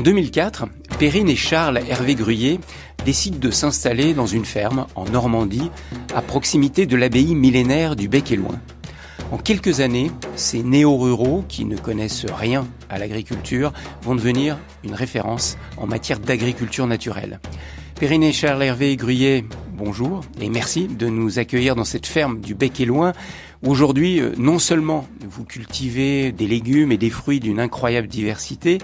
En 2004, Perrine et Charles Hervé Gruyer décident de s'installer dans une ferme en Normandie, à proximité de l'abbaye millénaire du Bec-et-Loing. En quelques années, ces néo-ruraux qui ne connaissent rien à l'agriculture vont devenir une référence en matière d'agriculture naturelle. Perrine et Charles Hervé Gruyer, bonjour et merci de nous accueillir dans cette ferme du Bec-et-Loing où aujourd'hui, non seulement vous cultivez des légumes et des fruits d'une incroyable diversité,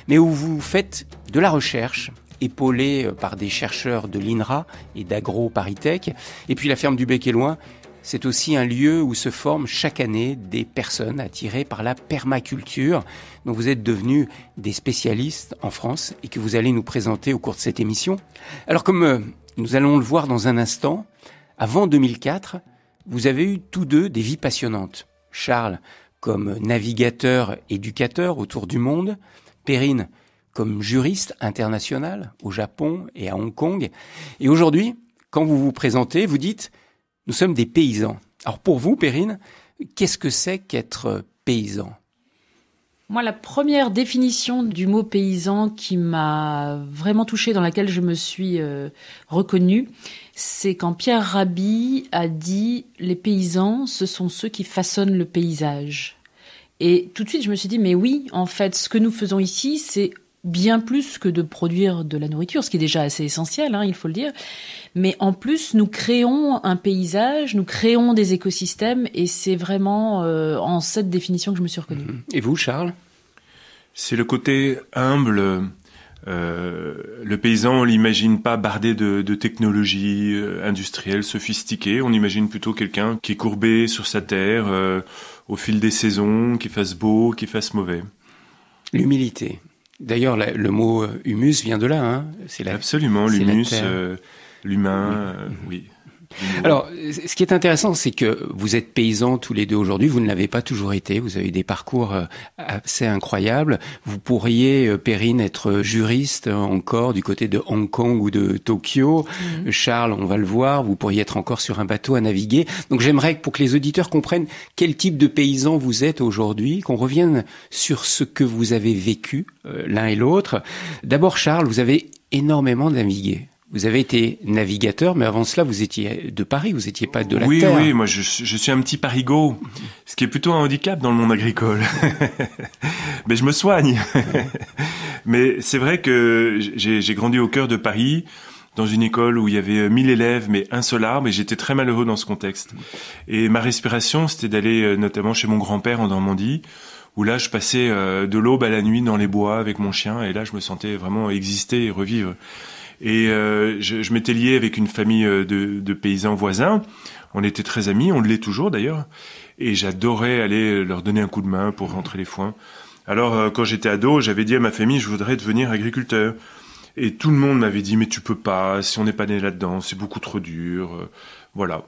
mais où vous faites de la recherche épaulée par des chercheurs de l'INRA et d'AgroParisTech. Et puis la ferme du Bec-et-Loing, c'est aussi un lieu où se forment chaque année des personnes attirées par la permaculture, dont vous êtes devenus des spécialistes en France et que vous allez nous présenter au cours de cette émission. Alors comme nous allons le voir dans un instant, avant 2004, vous avez eu tous deux des vies passionnantes. Charles comme navigateur, éducateur autour du monde, Perrine comme juriste international au Japon et à Hong Kong. Et aujourd'hui, quand vous vous présentez, vous dites « Nous sommes des paysans ». Alors pour vous, Perrine, qu'est-ce que c'est qu'être paysan ? Moi, la première définition du mot paysan qui m'a vraiment touchée, dans laquelle je me suis reconnue, c'est quand Pierre Rabhi a dit « Les paysans, ce sont ceux qui façonnent le paysage ». Et tout de suite, je me suis dit « Mais oui, en fait, ce que nous faisons ici, c'est bien plus que de produire de la nourriture, ce qui est déjà assez essentiel, il faut le dire. Mais en plus, nous créons un paysage, nous créons des écosystèmes, et c'est vraiment en cette définition que je me suis reconnue. Et vous, Charles ? C'est le côté humble. Le paysan, on l'imagine pas bardé de technologies industrielles sophistiquées. On imagine plutôt quelqu'un qui est courbé sur sa terre au fil des saisons, qui fasse beau, qui fasse mauvais. L'humilité. D'ailleurs, le mot humus vient de là. Absolument, l'humus, l'humain, oui. Alors, ce qui est intéressant, c'est que vous êtes paysans tous les deux aujourd'hui. Vous ne l'avez pas toujours été. Vous avez eu des parcours assez incroyables. Vous pourriez, Perrine, être juriste encore du côté de Hong Kong ou de Tokyo. Charles, on va le voir, vous pourriez être encore sur un bateau à naviguer. Donc j'aimerais que pour que les auditeurs comprennent quel type de paysan vous êtes aujourd'hui, qu'on revienne sur ce que vous avez vécu l'un et l'autre. D'abord, Charles, vous avez énormément navigué. Vous avez été navigateur, mais avant cela, vous étiez de Paris, vous n'étiez pas de la terre. Oui, moi je suis un petit parigot, ce qui est plutôt un handicap dans le monde agricole. Mais je me soigne. Mais c'est vrai que j'ai grandi au cœur de Paris, dans une école où il y avait 1000 élèves, mais un seul arbre, et j'étais très malheureux dans ce contexte. Et ma respiration, c'était d'aller notamment chez mon grand-père en Normandie, où là je passais de l'aube à la nuit dans les bois avec mon chien, et là je me sentais vraiment exister et revivre. Et je m'étais lié avec une famille de paysans voisins. On était très amis, on l'est toujours d'ailleurs. Et j'adorais aller leur donner un coup de main pour rentrer les foins. Alors quand j'étais ado, j'avais dit à ma famille, je voudrais devenir agriculteur. Et tout le monde m'avait dit, mais tu peux pas, si on n'est pas né là-dedans, c'est beaucoup trop dur. Voilà.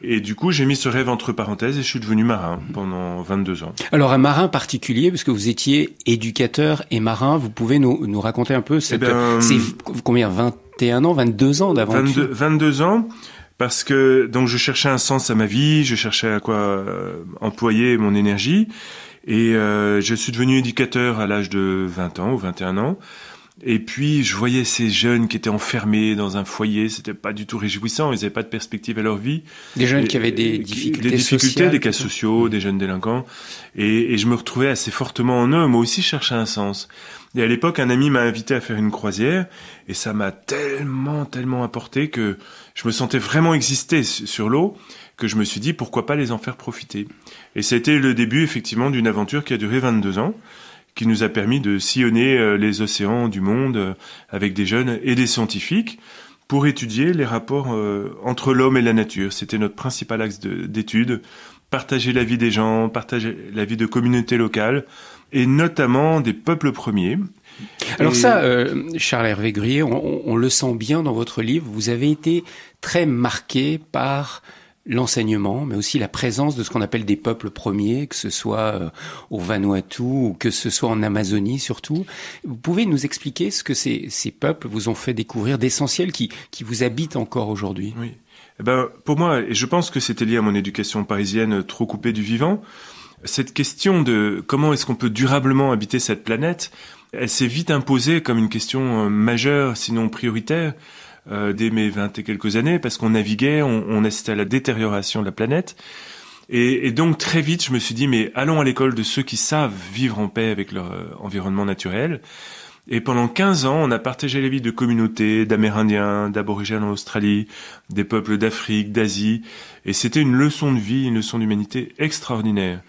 Et du coup, j'ai mis ce rêve entre parenthèses et je suis devenu marin pendant 22 ans. Alors, un marin particulier, parce que vous étiez éducateur et marin, vous pouvez nous raconter un peu c'est combien, 21 ans, 22 ans d'aventure? 22 ans, parce que donc je cherchais un sens à ma vie, je cherchais à quoi employer mon énergie, et je suis devenu éducateur à l'âge de 20 ans ou 21 ans. Et puis, je voyais ces jeunes qui étaient enfermés dans un foyer, c'était pas du tout réjouissant, ils n'avaient pas de perspective à leur vie. Des jeunes qui avaient des difficultés sociales, des cas sociaux, des jeunes délinquants. Et je me retrouvais assez fortement en eux, moi aussi je cherchais un sens. Et à l'époque, un ami m'a invité à faire une croisière, et ça m'a tellement apporté que je me sentais vraiment exister sur l'eau, que je me suis dit, pourquoi pas les en faire profiter. Et ça a été le début, effectivement, d'une aventure qui a duré 22 ans, qui nous a permis de sillonner les océans du monde avec des jeunes et des scientifiques pour étudier les rapports entre l'homme et la nature. C'était notre principal axe d'étude, partager la vie des gens, partager la vie de communautés locales et notamment des peuples premiers. Alors Charles Hervé Gruyer, on le sent bien dans votre livre, vous avez été très marqué par l'enseignement, mais aussi la présence de ce qu'on appelle des peuples premiers, que ce soit au Vanuatu ou que ce soit en Amazonie surtout. Vous pouvez nous expliquer ce que ces peuples vous ont fait découvrir d'essentiel qui vous habite encore aujourd'hui? Oui. Pour moi, et je pense que c'était lié à mon éducation parisienne trop coupée du vivant, cette question de comment est-ce qu'on peut durablement habiter cette planète, elle s'est vite imposée comme une question majeure, sinon prioritaire, dès mes 20 et quelques années, parce qu'on naviguait, on assistait à la détérioration de la planète. Et donc très vite, je me suis dit, mais allons à l'école de ceux qui savent vivre en paix avec leur environnement naturel. Et pendant 15 ans, on a partagé la vie de communautés, d'Amérindiens, d'Aborigènes en Australie, des peuples d'Afrique, d'Asie. Et c'était une leçon de vie, une leçon d'humanité extraordinaire.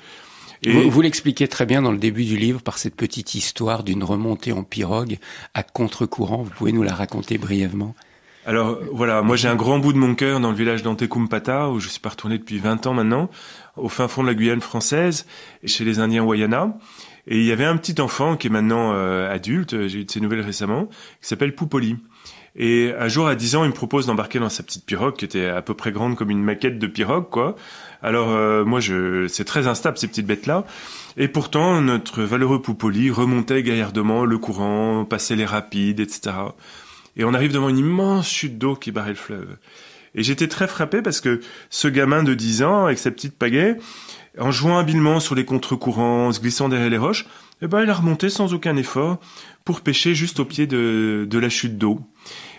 Et vous l'expliquez très bien dans le début du livre par cette petite histoire d'une remontée en pirogue à contre-courant. Vous pouvez nous la raconter brièvement? Alors voilà, moi j'ai un grand bout de mon cœur dans le village d'Antekumpata, où je suis pas retourné depuis 20 ans maintenant, au fin fond de la Guyane française, chez les Indiens Wayana. Et il y avait un petit enfant qui est maintenant adulte, j'ai eu de ses nouvelles récemment, qui s'appelle Poupoli. Et un jour à 10 ans, il me propose d'embarquer dans sa petite pirogue, qui était à peu près grande comme une maquette de pirogue, quoi. Alors moi, c'est très instable ces petites bêtes-là. Et pourtant, notre valeureux Poupoli remontait gaillardement le courant, passait les rapides, etc. Et on arrive devant une immense chute d'eau qui barrait le fleuve. Et j'étais très frappé parce que ce gamin de 10 ans, avec sa petite pagaie, en jouant habilement sur les contre-courants, en se glissant derrière les roches, il a remonté sans aucun effort pour pêcher juste au pied de la chute d'eau.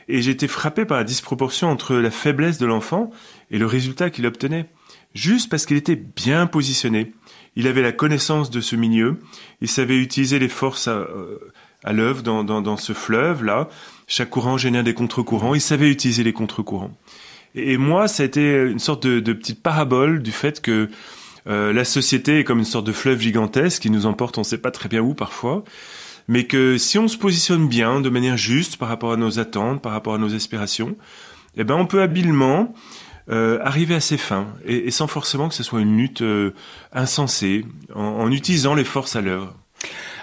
Et j'étais frappé par la disproportion entre la faiblesse de l'enfant et le résultat qu'il obtenait. Juste parce qu'il était bien positionné. Il avait la connaissance de ce milieu, il savait utiliser les forces à l'œuvre dans ce fleuve-là. Chaque courant génère des contre-courants. Il savait utiliser les contre-courants. Et moi, ça a été une sorte de petite parabole du fait que la société est comme une sorte de fleuve gigantesque qui nous emporte on ne sait pas très bien où parfois. Mais que si on se positionne bien, de manière juste par rapport à nos attentes, par rapport à nos aspirations, on peut habilement arriver à ses fins. Et sans forcément que ce soit une lutte insensée, en utilisant les forces à l'œuvre.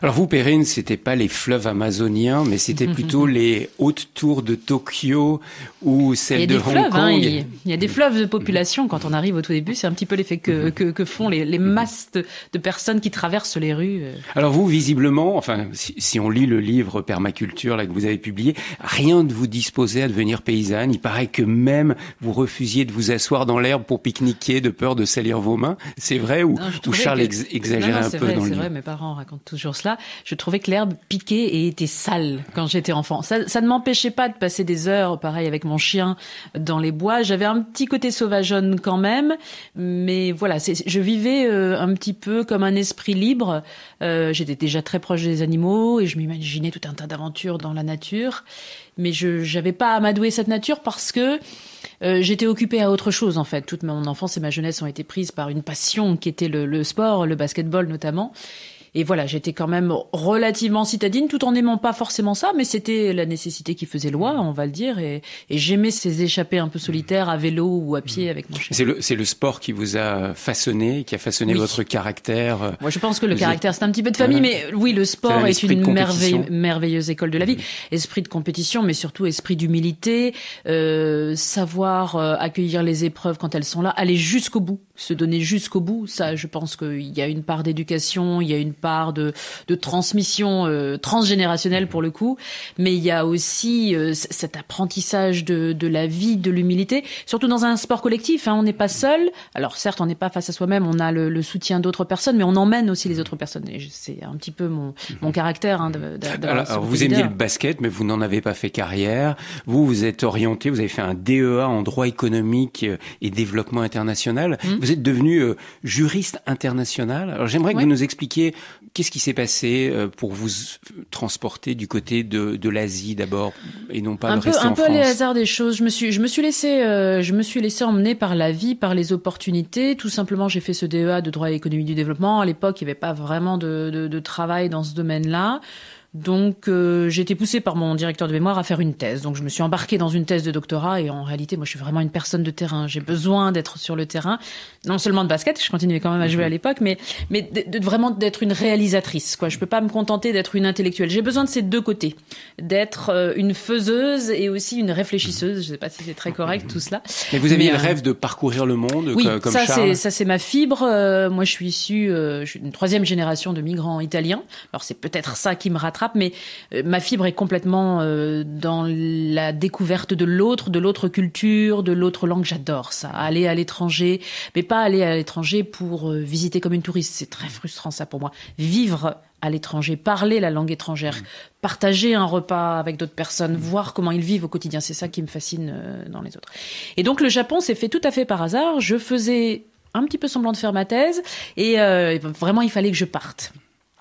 Alors vous, Perrine, c'était pas les fleuves amazoniens, mais c'était plutôt les hautes tours de Tokyo ou celles de Hong Kong. Il y a des fleuves de population quand on arrive au tout début. C'est un petit peu l'effet que font les masses de personnes qui traversent les rues. Alors vous, visiblement, enfin, si on lit le livre Permaculture là que vous avez publié, rien ne vous disposait à devenir paysanne. Il paraît que même vous refusiez de vous asseoir dans l'herbe pour pique-niquer de peur de salir vos mains. C'est vrai ou Charles exagérait un peu dans le livre? C'est vrai, mes parents racontent toujours cela. Je trouvais que l'herbe piquait et était sale quand j'étais enfant. Ça ne m'empêchait pas de passer des heures, pareil avec mon chien, dans les bois. J'avais un petit côté sauvageonne quand même, mais voilà, je vivais un petit peu comme un esprit libre. J'étais déjà très proche des animaux et je m'imaginais tout un tas d'aventures dans la nature. Mais je n'avais pas à m'adouer cette nature parce que j'étais occupée à autre chose en fait. Toute mon enfance et ma jeunesse ont été prises par une passion qui était le sport, le basketball notamment. Et voilà, j'étais quand même relativement citadine, tout en n'aimant pas forcément ça, mais c'était la nécessité qui faisait loi, on va le dire. Et j'aimais ces échappées un peu solitaires à vélo ou à pied avec mon chien. C'est le sport qui vous a façonné, qui a façonné votre caractère. Moi, je pense que le caractère, c'est un petit peu de famille, mais oui, le sport est une merveilleuse école de la vie. Esprit de compétition, mais surtout esprit d'humilité, savoir accueillir les épreuves quand elles sont là, aller jusqu'au bout, se donner jusqu'au bout. Ça, je pense qu'il y a une part d'éducation, il y a une part de transmission transgénérationnelle pour le coup, mais il y a aussi cet apprentissage de la vie, de l'humilité, surtout dans un sport collectif. On n'est pas seul. Alors certes, on n'est pas face à soi-même, on a le soutien d'autres personnes, mais on emmène aussi les autres personnes. Et c'est un petit peu mon caractère. Alors vous aimiez le basket, mais vous n'en avez pas fait carrière. Vous êtes orienté, vous avez fait un DEA en droit économique et développement international. Vous êtes devenu juriste international. Alors j'aimerais que vous nous expliquiez qu'est-ce qui s'est passé pour vous transporter du côté de l'Asie d'abord et non pas de rester en France. Un peu les hasards des choses. Je me suis laissé emmener par la vie, par les opportunités. Tout simplement, j'ai fait ce DEA de droit et économie du développement. À l'époque, il n'y avait pas vraiment de travail dans ce domaine-là. Donc j'ai été poussée par mon directeur de mémoire à faire une thèse. Donc je me suis embarquée dans une thèse de doctorat et en réalité moi je suis vraiment une personne de terrain. J'ai besoin d'être sur le terrain, non seulement de basket, je continuais quand même à jouer à l'époque, mais vraiment d'être une réalisatrice quoi. Je peux pas me contenter d'être une intellectuelle. J'ai besoin de ces deux côtés, d'être une faiseuse et aussi une réfléchisseuse. Je sais pas si c'est très correct tout cela. Mais vous aviez le rêve de parcourir le monde comme Charles. Ça c'est ma fibre. Moi je suis issue, je suis une 3e génération de migrants italiens. Alors c'est peut-être ça qui me rattrape m'attrape, mais ma fibre est complètement dans la découverte de l'autre culture, de l'autre langue. J'adore ça. Aller à l'étranger, mais pas aller à l'étranger pour visiter comme une touriste. C'est très frustrant ça pour moi. Vivre à l'étranger, parler la langue étrangère, partager un repas avec d'autres personnes, voir comment ils vivent au quotidien. C'est ça qui me fascine dans les autres. Et donc le Japon s'est fait tout à fait par hasard. Je faisais un petit peu semblant de faire ma thèse et vraiment il fallait que je parte.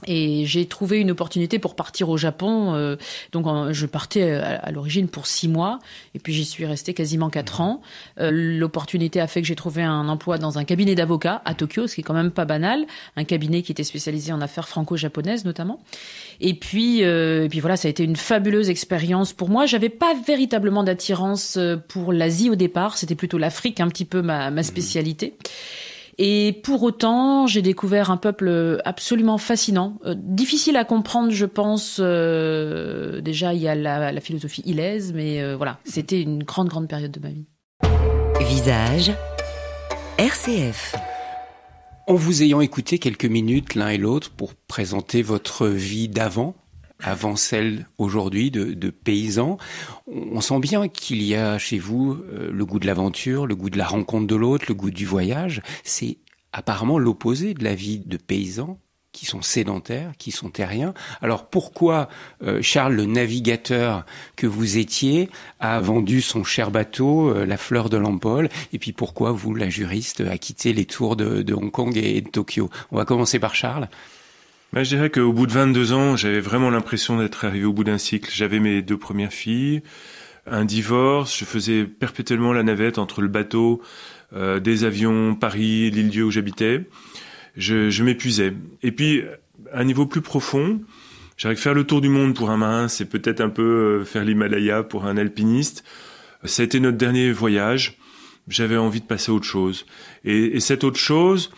Et j'ai trouvé une opportunité pour partir au Japon. Je partais à l'origine pour 6 mois. Et puis j'y suis restée quasiment 4 ans. L'opportunité a fait que j'ai trouvé un emploi dans un cabinet d'avocats à Tokyo, ce qui est quand même pas banal. Un cabinet qui était spécialisé en affaires franco-japonaises notamment. Et puis voilà, ça a été une fabuleuse expérience pour moi. J'avais pas véritablement d'attirance pour l'Asie au départ. C'était plutôt l'Afrique, un petit peu ma spécialité. Et pour autant, j'ai découvert un peuple absolument fascinant, difficile à comprendre, je pense. Déjà, il y a la philosophie ilaise, mais voilà, c'était une grande période de ma vie. Visage, RCF. En vous ayant écouté quelques minutes l'un et l'autre pour présenter votre vie d'avant celle aujourd'hui de paysan, on sent bien qu'il y a chez vous le goût de l'aventure, le goût de la rencontre de l'autre, le goût du voyage. C'est apparemment l'opposé de la vie de paysans qui sont sédentaires, qui sont terriens. Alors pourquoi Charles, le navigateur que vous étiez, a vendu son cher bateau, la Fleur de l'Empole, et puis pourquoi vous, la juriste, a quitté les tours de Hong Kong et de Tokyo? On va commencer par Charles. Je dirais qu'au bout de 22 ans, j'avais vraiment l'impression d'être arrivé au bout d'un cycle. J'avais mes 2 premières filles, un divorce, je faisais perpétuellement la navette entre le bateau, des avions, Paris, l'île-dieu où j'habitais. Je m'épuisais. Et puis, à un niveau plus profond, j'arrive à faire le tour du monde pour un marin, c'est peut-être un peu faire l'Himalaya pour un alpiniste. Ça a été notre dernier voyage. J'avais envie de passer à autre chose. Et cette autre chose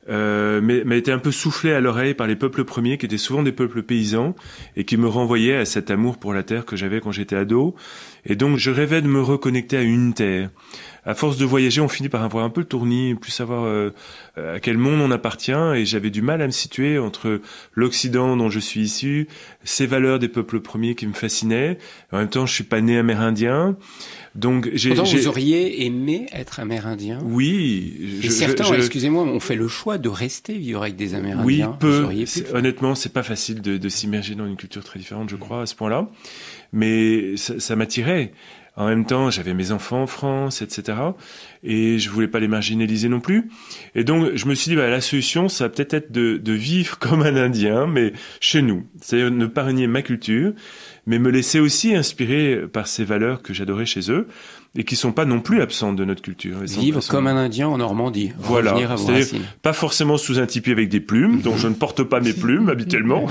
m'a été un peu soufflé à l'oreille par les peuples premiers, qui étaient souvent des peuples paysans, et qui me renvoyaient à cet amour pour la terre que j'avais quand j'étais ado. Et donc, je rêvais de me reconnecter à une terre. À force de voyager, on finit par avoir un peu le tournis, plus savoir à quel monde on appartient, et j'avais du mal à me situer entre l'Occident dont je suis issu, ces valeurs des peuples premiers qui me fascinaient. En même temps, je suis pas né amérindien. Donc, vous auriez aimé être amérindien? Oui. Certains, excusez-moi, ont fait le choix de rester vivre avec des Amérindiens. Oui, peu. Honnêtement, c'est pas facile de s'immerger dans une culture très différente, je crois, à ce point-là. Mais ça m'attirait. En même temps, j'avais mes enfants en France, etc. Et je voulais pas les marginaliser non plus. Et donc, je me suis dit, la solution, ça va peut-être être de vivre comme un Indien, mais chez nous. C'est-à-dire ne pas renier ma culture, mais me laisser aussi inspirer par ces valeurs que j'adorais chez eux et qui sont pas non plus absentes de notre culture. Vivre comme un Indien en Normandie. Voilà. C'est-à-dire pas forcément sous un tipi avec des plumes, dont je ne porte pas mes plumes habituellement.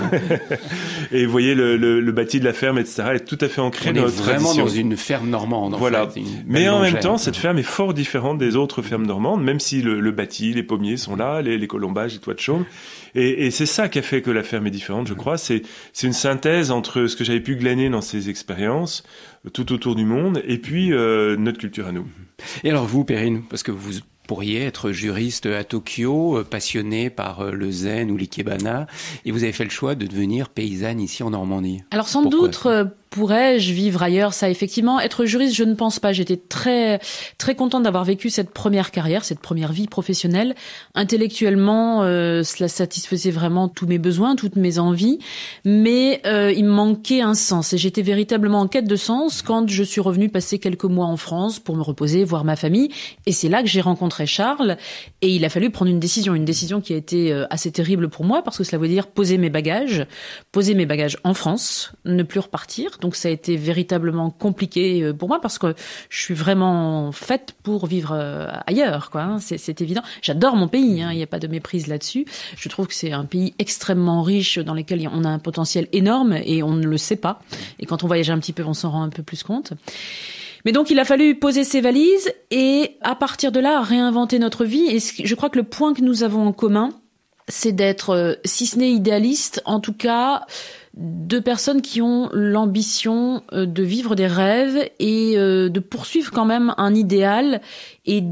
Et vous voyez, le bâti de la ferme, etc., est tout à fait ancré dans notre tradition. On est vraiment dans une ferme normande. Voilà. Mais en même temps, cette ferme est fort différente des autres fermes normandes, même si le bâti, les pommiers sont là, les colombages, les toits de chaume. Et c'est ça qui a fait que la ferme est différente, je crois. C'est une synthèse entre ce que j'avais pu glaner dans ces expériences tout autour du monde et puis notre culture à nous. Et alors vous, Perrine, parce que vous pourriez être juriste à Tokyo, passionné par le zen ou l'ikebana, et vous avez fait le choix de devenir paysanne ici en Normandie. Alors sans doute pourrais-je vivre ailleurs, ça effectivement. Être juriste, je ne pense pas. J'étais très contente d'avoir vécu cette première carrière, cette première vie professionnelle. Intellectuellement, cela satisfaisait vraiment tous mes besoins, toutes mes envies, mais il me manquait un sens. Et j'étais véritablement en quête de sens quand je suis revenue passer quelques mois en France pour me reposer, voir ma famille. Et c'est là que j'ai rencontré Charles. Et il a fallu prendre une décision qui a été assez terrible pour moi, parce que cela veut dire poser mes bagages en France, ne plus repartir. Donc ça a été véritablement compliqué pour moi parce que je suis vraiment faite pour vivre ailleurs, quoi. C'est évident. J'adore mon pays, il n'y a pas de méprise là-dessus. Je trouve que c'est un pays extrêmement riche dans lequel on a un potentiel énorme et on ne le sait pas. Et quand on voyage un petit peu, on s'en rend un peu plus compte. Mais donc, il a fallu poser ses valises et à partir de là, réinventer notre vie. Et je crois que le point que nous avons en commun, c'est d'être, si ce n'est idéaliste, en tout cas, deux personnes qui ont l'ambition de vivre des rêves et de poursuivre quand même un idéal et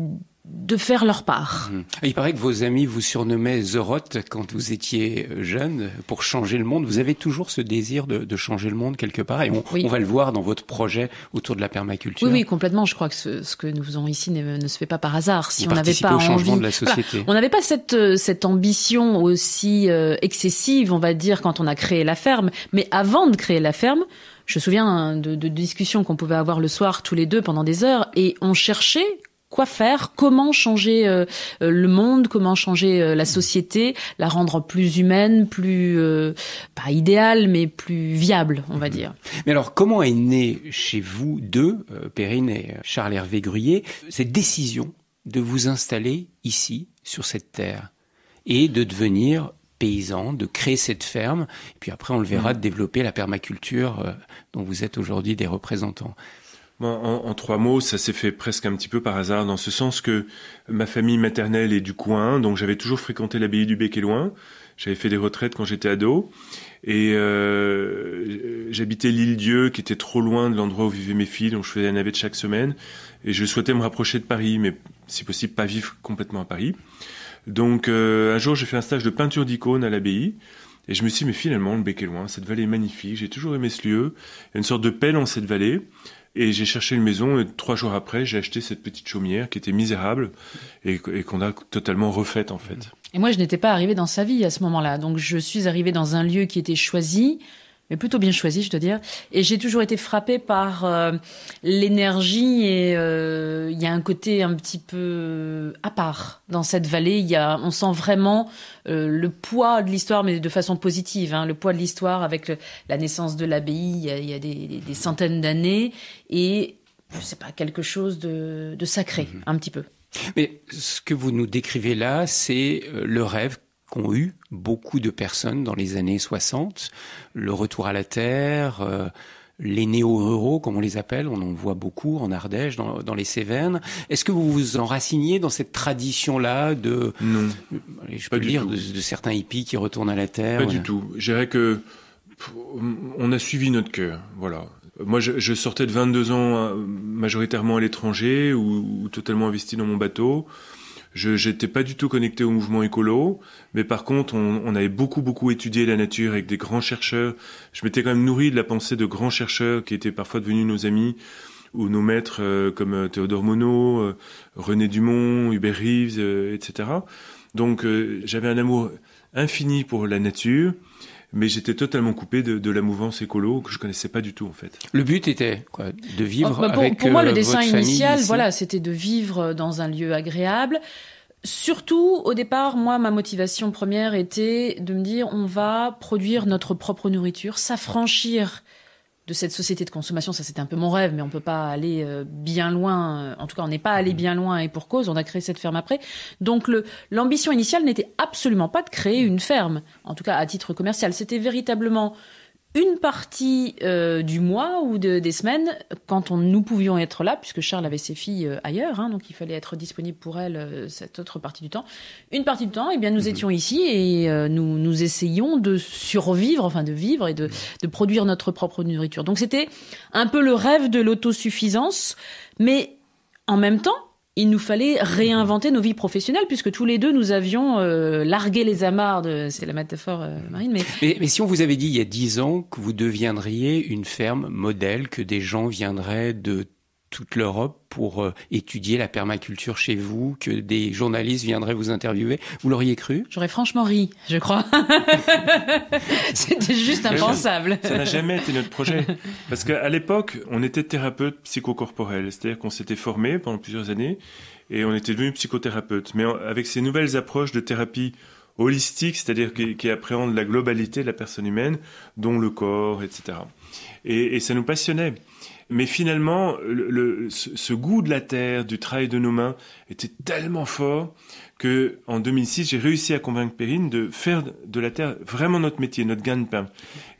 de faire leur part. Il paraît que vos amis vous surnommaient The Rot quand vous étiez jeune, pour changer le monde. Vous avez toujours ce désir de changer le monde quelque part, et on va le voir dans votre projet autour de la permaculture. Oui, complètement. Je crois que ce que nous faisons ici ne se fait pas par hasard. Si vous on n'avait pas au changement envie, de la société. Voilà, on n'avait pas cette ambition aussi excessive, on va dire, quand on a créé la ferme. Mais avant de créer la ferme, je me souviens de discussions qu'on pouvait avoir le soir tous les deux pendant des heures, et on cherchait quoi faire, comment changer le monde, comment changer la société, la rendre plus humaine, plus pas idéale, mais plus viable, on va dire. Mais alors, comment est née chez vous deux, Perrine et Charles-Hervé Gruyer, cette décision de vous installer ici, sur cette terre, et de devenir paysan, de créer cette ferme, et puis après on le verra, de développer la permaculture dont vous êtes aujourd'hui des représentants? En 3 mots, ça s'est fait presque un petit peu par hasard, dans ce sens que ma famille maternelle est du coin, donc j'avais toujours fréquenté l'abbaye du Bec-et-Loing. J'avais fait des retraites quand j'étais ado, et j'habitais l'Île-Dieu, qui était trop loin de l'endroit où vivaient mes filles, donc je faisais la navette chaque semaine, et je souhaitais me rapprocher de Paris, mais si possible pas vivre complètement à Paris. Donc un jour, j'ai fait un stage de peinture d'icônes à l'abbaye, et je me suis dit, mais finalement, le Bec-et-Loing, cette vallée est magnifique, j'ai toujours aimé ce lieu, il y a une sorte de paix dans cette vallée. Et j'ai cherché une maison, et 3 jours après, j'ai acheté cette petite chaumière qui était misérable et qu'on a totalement refaite, en fait. Et moi, je n'étais pas arrivée dans sa vie à ce moment-là. Donc, je suis arrivée dans un lieu qui était choisi, mais plutôt bien choisi, je dois dire. Et j'ai toujours été frappée par l'énergie, et il y a un côté un petit peu à part dans cette vallée. On sent vraiment le poids de l'histoire, mais de façon positive, le poids de l'histoire avec la naissance de l'abbaye il y a des centaines d'années, et je sais pas, quelque chose de sacré, un petit peu. Mais ce que vous nous décrivez là, c'est le rêve qu'ont eu beaucoup de personnes dans les années 60, le retour à la terre, les néo-ruraux, comme on les appelle, on en voit beaucoup en Ardèche, dans les Cévennes. Est-ce que vous vous enraciniez dans cette tradition-là Non, je peux dire, de certains hippies qui retournent à la terre? Pas du tout. Je dirais que on a suivi notre cœur, voilà. Moi, je sortais de 22 ans majoritairement à l'étranger ou totalement investi dans mon bateau. J'étais pas du tout connecté au mouvement écolo, mais par contre, on avait beaucoup étudié la nature avec des grands chercheurs. Je m'étais quand même nourri de la pensée de grands chercheurs qui étaient parfois devenus nos amis ou nos maîtres comme Théodore Monod, René Dumont, Hubert Reeves, etc. Donc, j'avais un amour infini pour la nature, mais j'étais totalement coupé de la mouvance écolo que je connaissais pas du tout, en fait. Le but était quoi? De vivre avec pour moi, le dessin votre initial, ici. voilà, c'était de vivre dans un lieu agréable. Surtout, au départ, moi, ma motivation première était de me dire, on va produire notre propre nourriture, s'affranchir de cette société de consommation. Ça, c'était un peu mon rêve, mais on peut pas aller bien loin. En tout cas, on n'est pas allé bien loin, et pour cause. On a créé cette ferme après. Donc, l'ambition initiale n'était absolument pas de créer une ferme, en tout cas à titre commercial. C'était véritablement une partie du mois ou des semaines, quand nous pouvions être là, puisque Charles avait ses filles ailleurs, donc il fallait être disponible pour elles cette autre partie du temps. Une partie du temps, eh bien, nous étions ici, et nous essayions de survivre, enfin de vivre et de produire notre propre nourriture. Donc c'était un peu le rêve de l'autosuffisance, mais en même temps, il nous fallait réinventer nos vies professionnelles, puisque tous les deux, nous avions largué les amarres c'est la métaphore marine, mais si on vous avait dit il y a 10 ans que vous deviendriez une ferme modèle, que des gens viendraient de toute l'Europe pour étudier la permaculture chez vous, que des journalistes viendraient vous interviewer, vous l'auriez cru? J'aurais franchement ri, je crois. C'était juste impensable. Ça n'a jamais été notre projet. Parce qu'à l'époque, on était thérapeute psychocorporel. C'est-à-dire qu'on s'était formé pendant plusieurs années et on était devenu psychothérapeute. Mais avec ces nouvelles approches de thérapie holistique, c'est-à-dire qui appréhendent la globalité de la personne humaine, dont le corps, etc. Et ça nous passionnait. Mais finalement, ce goût de la terre, du travail de nos mains, était tellement fort que en 2006, j'ai réussi à convaincre Perrine de faire de la terre vraiment notre métier, notre gagne-pain.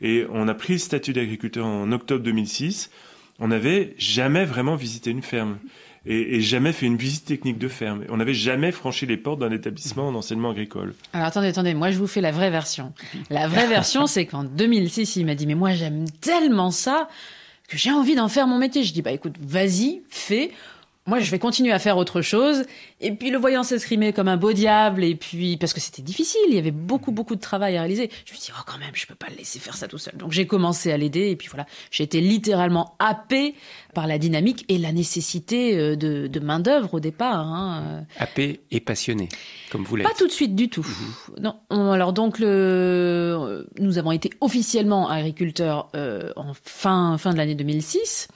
Et on a pris le statut d'agriculteur en octobre 2006. On n'avait jamais vraiment visité une ferme et jamais fait une visite technique de ferme. On n'avait jamais franchi les portes d'un établissement d'enseignement agricole. Alors attendez, moi je vous fais la vraie version. La vraie version, c'est qu'en 2006, il m'a dit « Mais moi j'aime tellement ça !» que j'ai envie d'en faire mon métier. Je dis, écoute, vas-y, fais. moi, je vais continuer à faire autre chose. Et puis, le voyant s'escrimer comme un beau diable, et puis, parce que c'était difficile, il y avait beaucoup de travail à réaliser. Je me suis dit, quand même, je peux pas le laisser faire ça tout seul. Donc, j'ai commencé à l'aider, et puis voilà, j'ai été littéralement happée par la dynamique et la nécessité de main-d'œuvre au départ. Happée et passionnée, comme vous l'êtes. Pas tout de suite du tout. Non. Alors donc, nous avons été officiellement agriculteurs en fin de l'année 2006.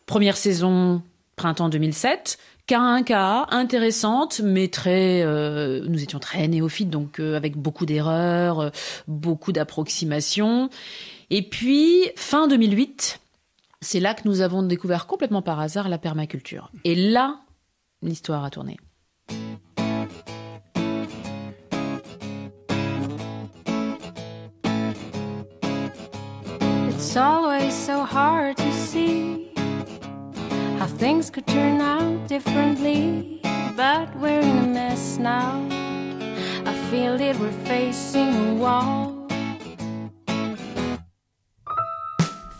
Première saison, printemps 2007, K1, KA, intéressante, mais nous étions très néophytes, donc avec beaucoup d'erreurs, beaucoup d'approximations. Et puis, fin 2008, c'est là que nous avons découvert complètement par hasard la permaculture. Et là, l'histoire a tourné. It's always so hard to see how things could turn out differently, but we're in a mess now. I feel that we're facing a wall.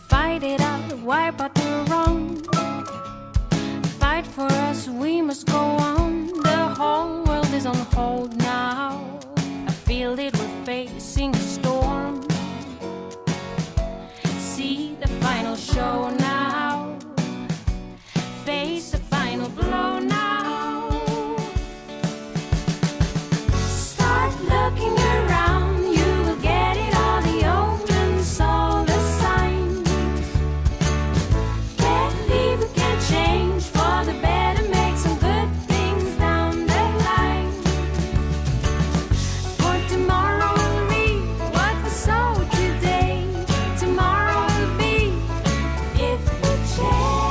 Fight it out, wipe out the wrong. Fight for us, we must go on. The whole world is on hold now. I feel that we're facing a storm. See the final show now. Face the final blow now. Start looking around, you will get it, all the omens, all the signs. Can't leave, we can't change for the better, make some good things down the line. For tomorrow will reap what we sow today. Tomorrow will be if we change.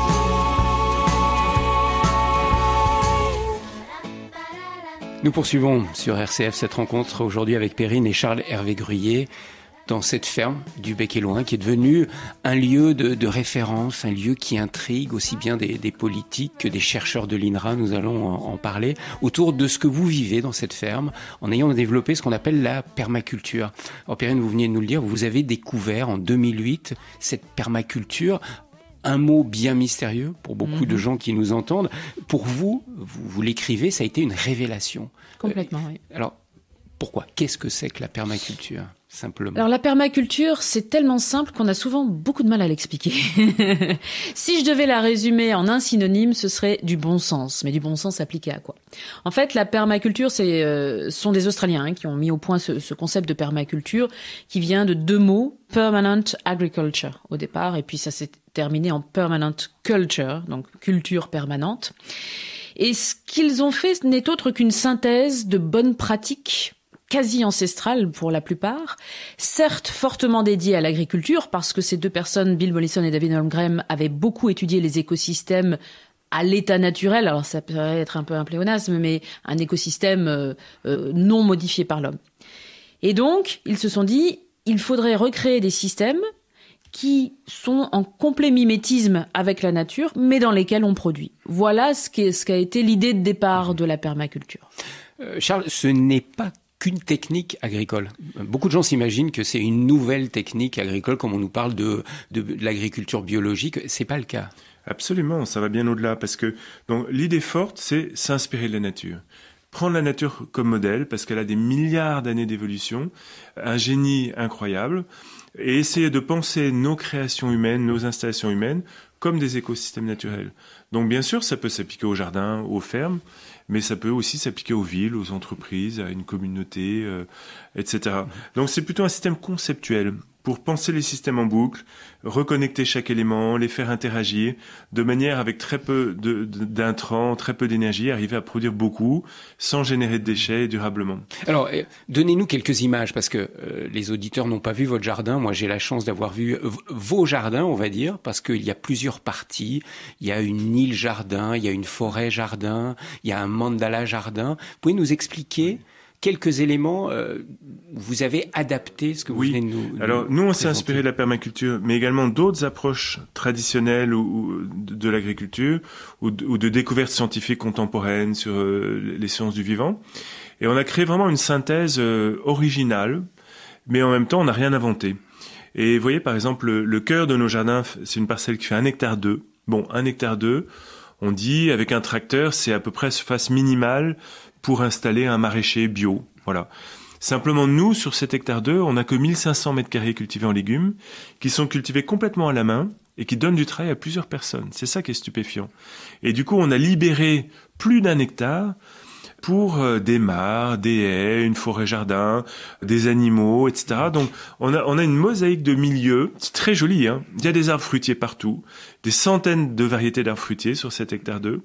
Nous poursuivons sur RCF cette rencontre aujourd'hui avec Perrine et Charles Hervé Gruyer dans cette ferme du Bec-et-Loing qui est devenue un lieu de référence, un lieu qui intrigue aussi bien des politiques que des chercheurs de l'INRA. Nous allons en parler autour de ce que vous vivez dans cette ferme en ayant développé ce qu'on appelle la permaculture. Alors Perrine, vous veniez de nous le dire, vous avez découvert en 2008 cette permaculture. Un mot bien mystérieux pour beaucoup de gens qui nous entendent. Pour vous, vous l'écrivez, ça a été une révélation. Complètement, oui. Alors, pourquoi ? Qu'est-ce que c'est que la permaculture, simplement ? Alors la permaculture, c'est tellement simple qu'on a souvent beaucoup de mal à l'expliquer. Si je devais la résumer en un synonyme, ce serait du bon sens. Mais du bon sens appliqué à quoi ? En fait, la permaculture, sont des Australiens qui ont mis au point ce concept de permaculture qui vient de deux mots, permanent agriculture au départ, et puis ça s'est terminé en permanent culture, donc culture permanente. Et ce qu'ils ont fait n'est autre qu'une synthèse de bonnes pratiques quasi ancestrales pour la plupart, certes fortement dédiées à l'agriculture, parce que ces deux personnes, Bill Mollison et David Holmgren, avaient beaucoup étudié les écosystèmes à l'état naturel. Alors ça peut être un peu un pléonasme, mais un écosystème non modifié par l'homme. Et donc, ils se sont dit, il faudrait recréer des systèmes qui sont en complet mimétisme avec la nature, mais dans lesquels on produit. Voilà ce qu'a été l'idée de départ de la permaculture. Charles, ce n'est pas qu'une technique agricole. Beaucoup de gens s'imaginent que c'est une nouvelle technique agricole, comme on nous parle de l'agriculture biologique. C'est pas le cas. Absolument, ça va bien au-delà, parce que donc l'idée forte, c'est s'inspirer de la nature. Prendre la nature comme modèle, parce qu'elle a des milliards d'années d'évolution, un génie incroyable, et essayer de penser nos créations humaines, nos installations humaines, comme des écosystèmes naturels. Donc bien sûr, ça peut s'appliquer aux jardins, aux fermes, mais ça peut aussi s'appliquer aux villes, aux entreprises, à une communauté, etc. Donc c'est plutôt un système conceptuel pour penser les systèmes en boucle, reconnecter chaque élément, les faire interagir, de manière avec très peu d'intrants, très peu d'énergie, arriver à produire beaucoup, sans générer de déchets durablement. Alors, donnez-nous quelques images, parce que les auditeurs n'ont pas vu votre jardin. Moi, j'ai la chance d'avoir vu vos jardins, on va dire, parce qu'il y a plusieurs parties. Il y a une île jardin, il y a une forêt jardin, il y a un mandala jardin. Vous pouvez nous expliquer quelques éléments où vous avez adapté ce que vous venez de nous Alors, nous, on s'est inspiré de la permaculture, mais également d'autres approches traditionnelles ou de l'agriculture ou de découvertes scientifiques contemporaines sur les sciences du vivant. Et on a créé vraiment une synthèse originale, mais en même temps, on n'a rien inventé. Et vous voyez, par exemple, le cœur de nos jardins, c'est une parcelle qui fait 1,2 hectare. Bon, 1,2 hectare. On dit, avec un tracteur, c'est à peu près surface minimale pour installer un maraîcher bio. Voilà. Simplement, nous, sur cet hectare 2, on n'a que 1500 mètres carrés cultivés en légumes, qui sont cultivés complètement à la main et qui donnent du travail à plusieurs personnes. C'est ça qui est stupéfiant. Et du coup, on a libéré plus d'1 hectare pour des mares, des haies, une forêt-jardin, des animaux, etc. Donc, on a une mosaïque de milieux. C'est très joli, hein. Il y a des arbres fruitiers partout, des centaines de variétés d'arbres fruitiers sur cet hectare 2.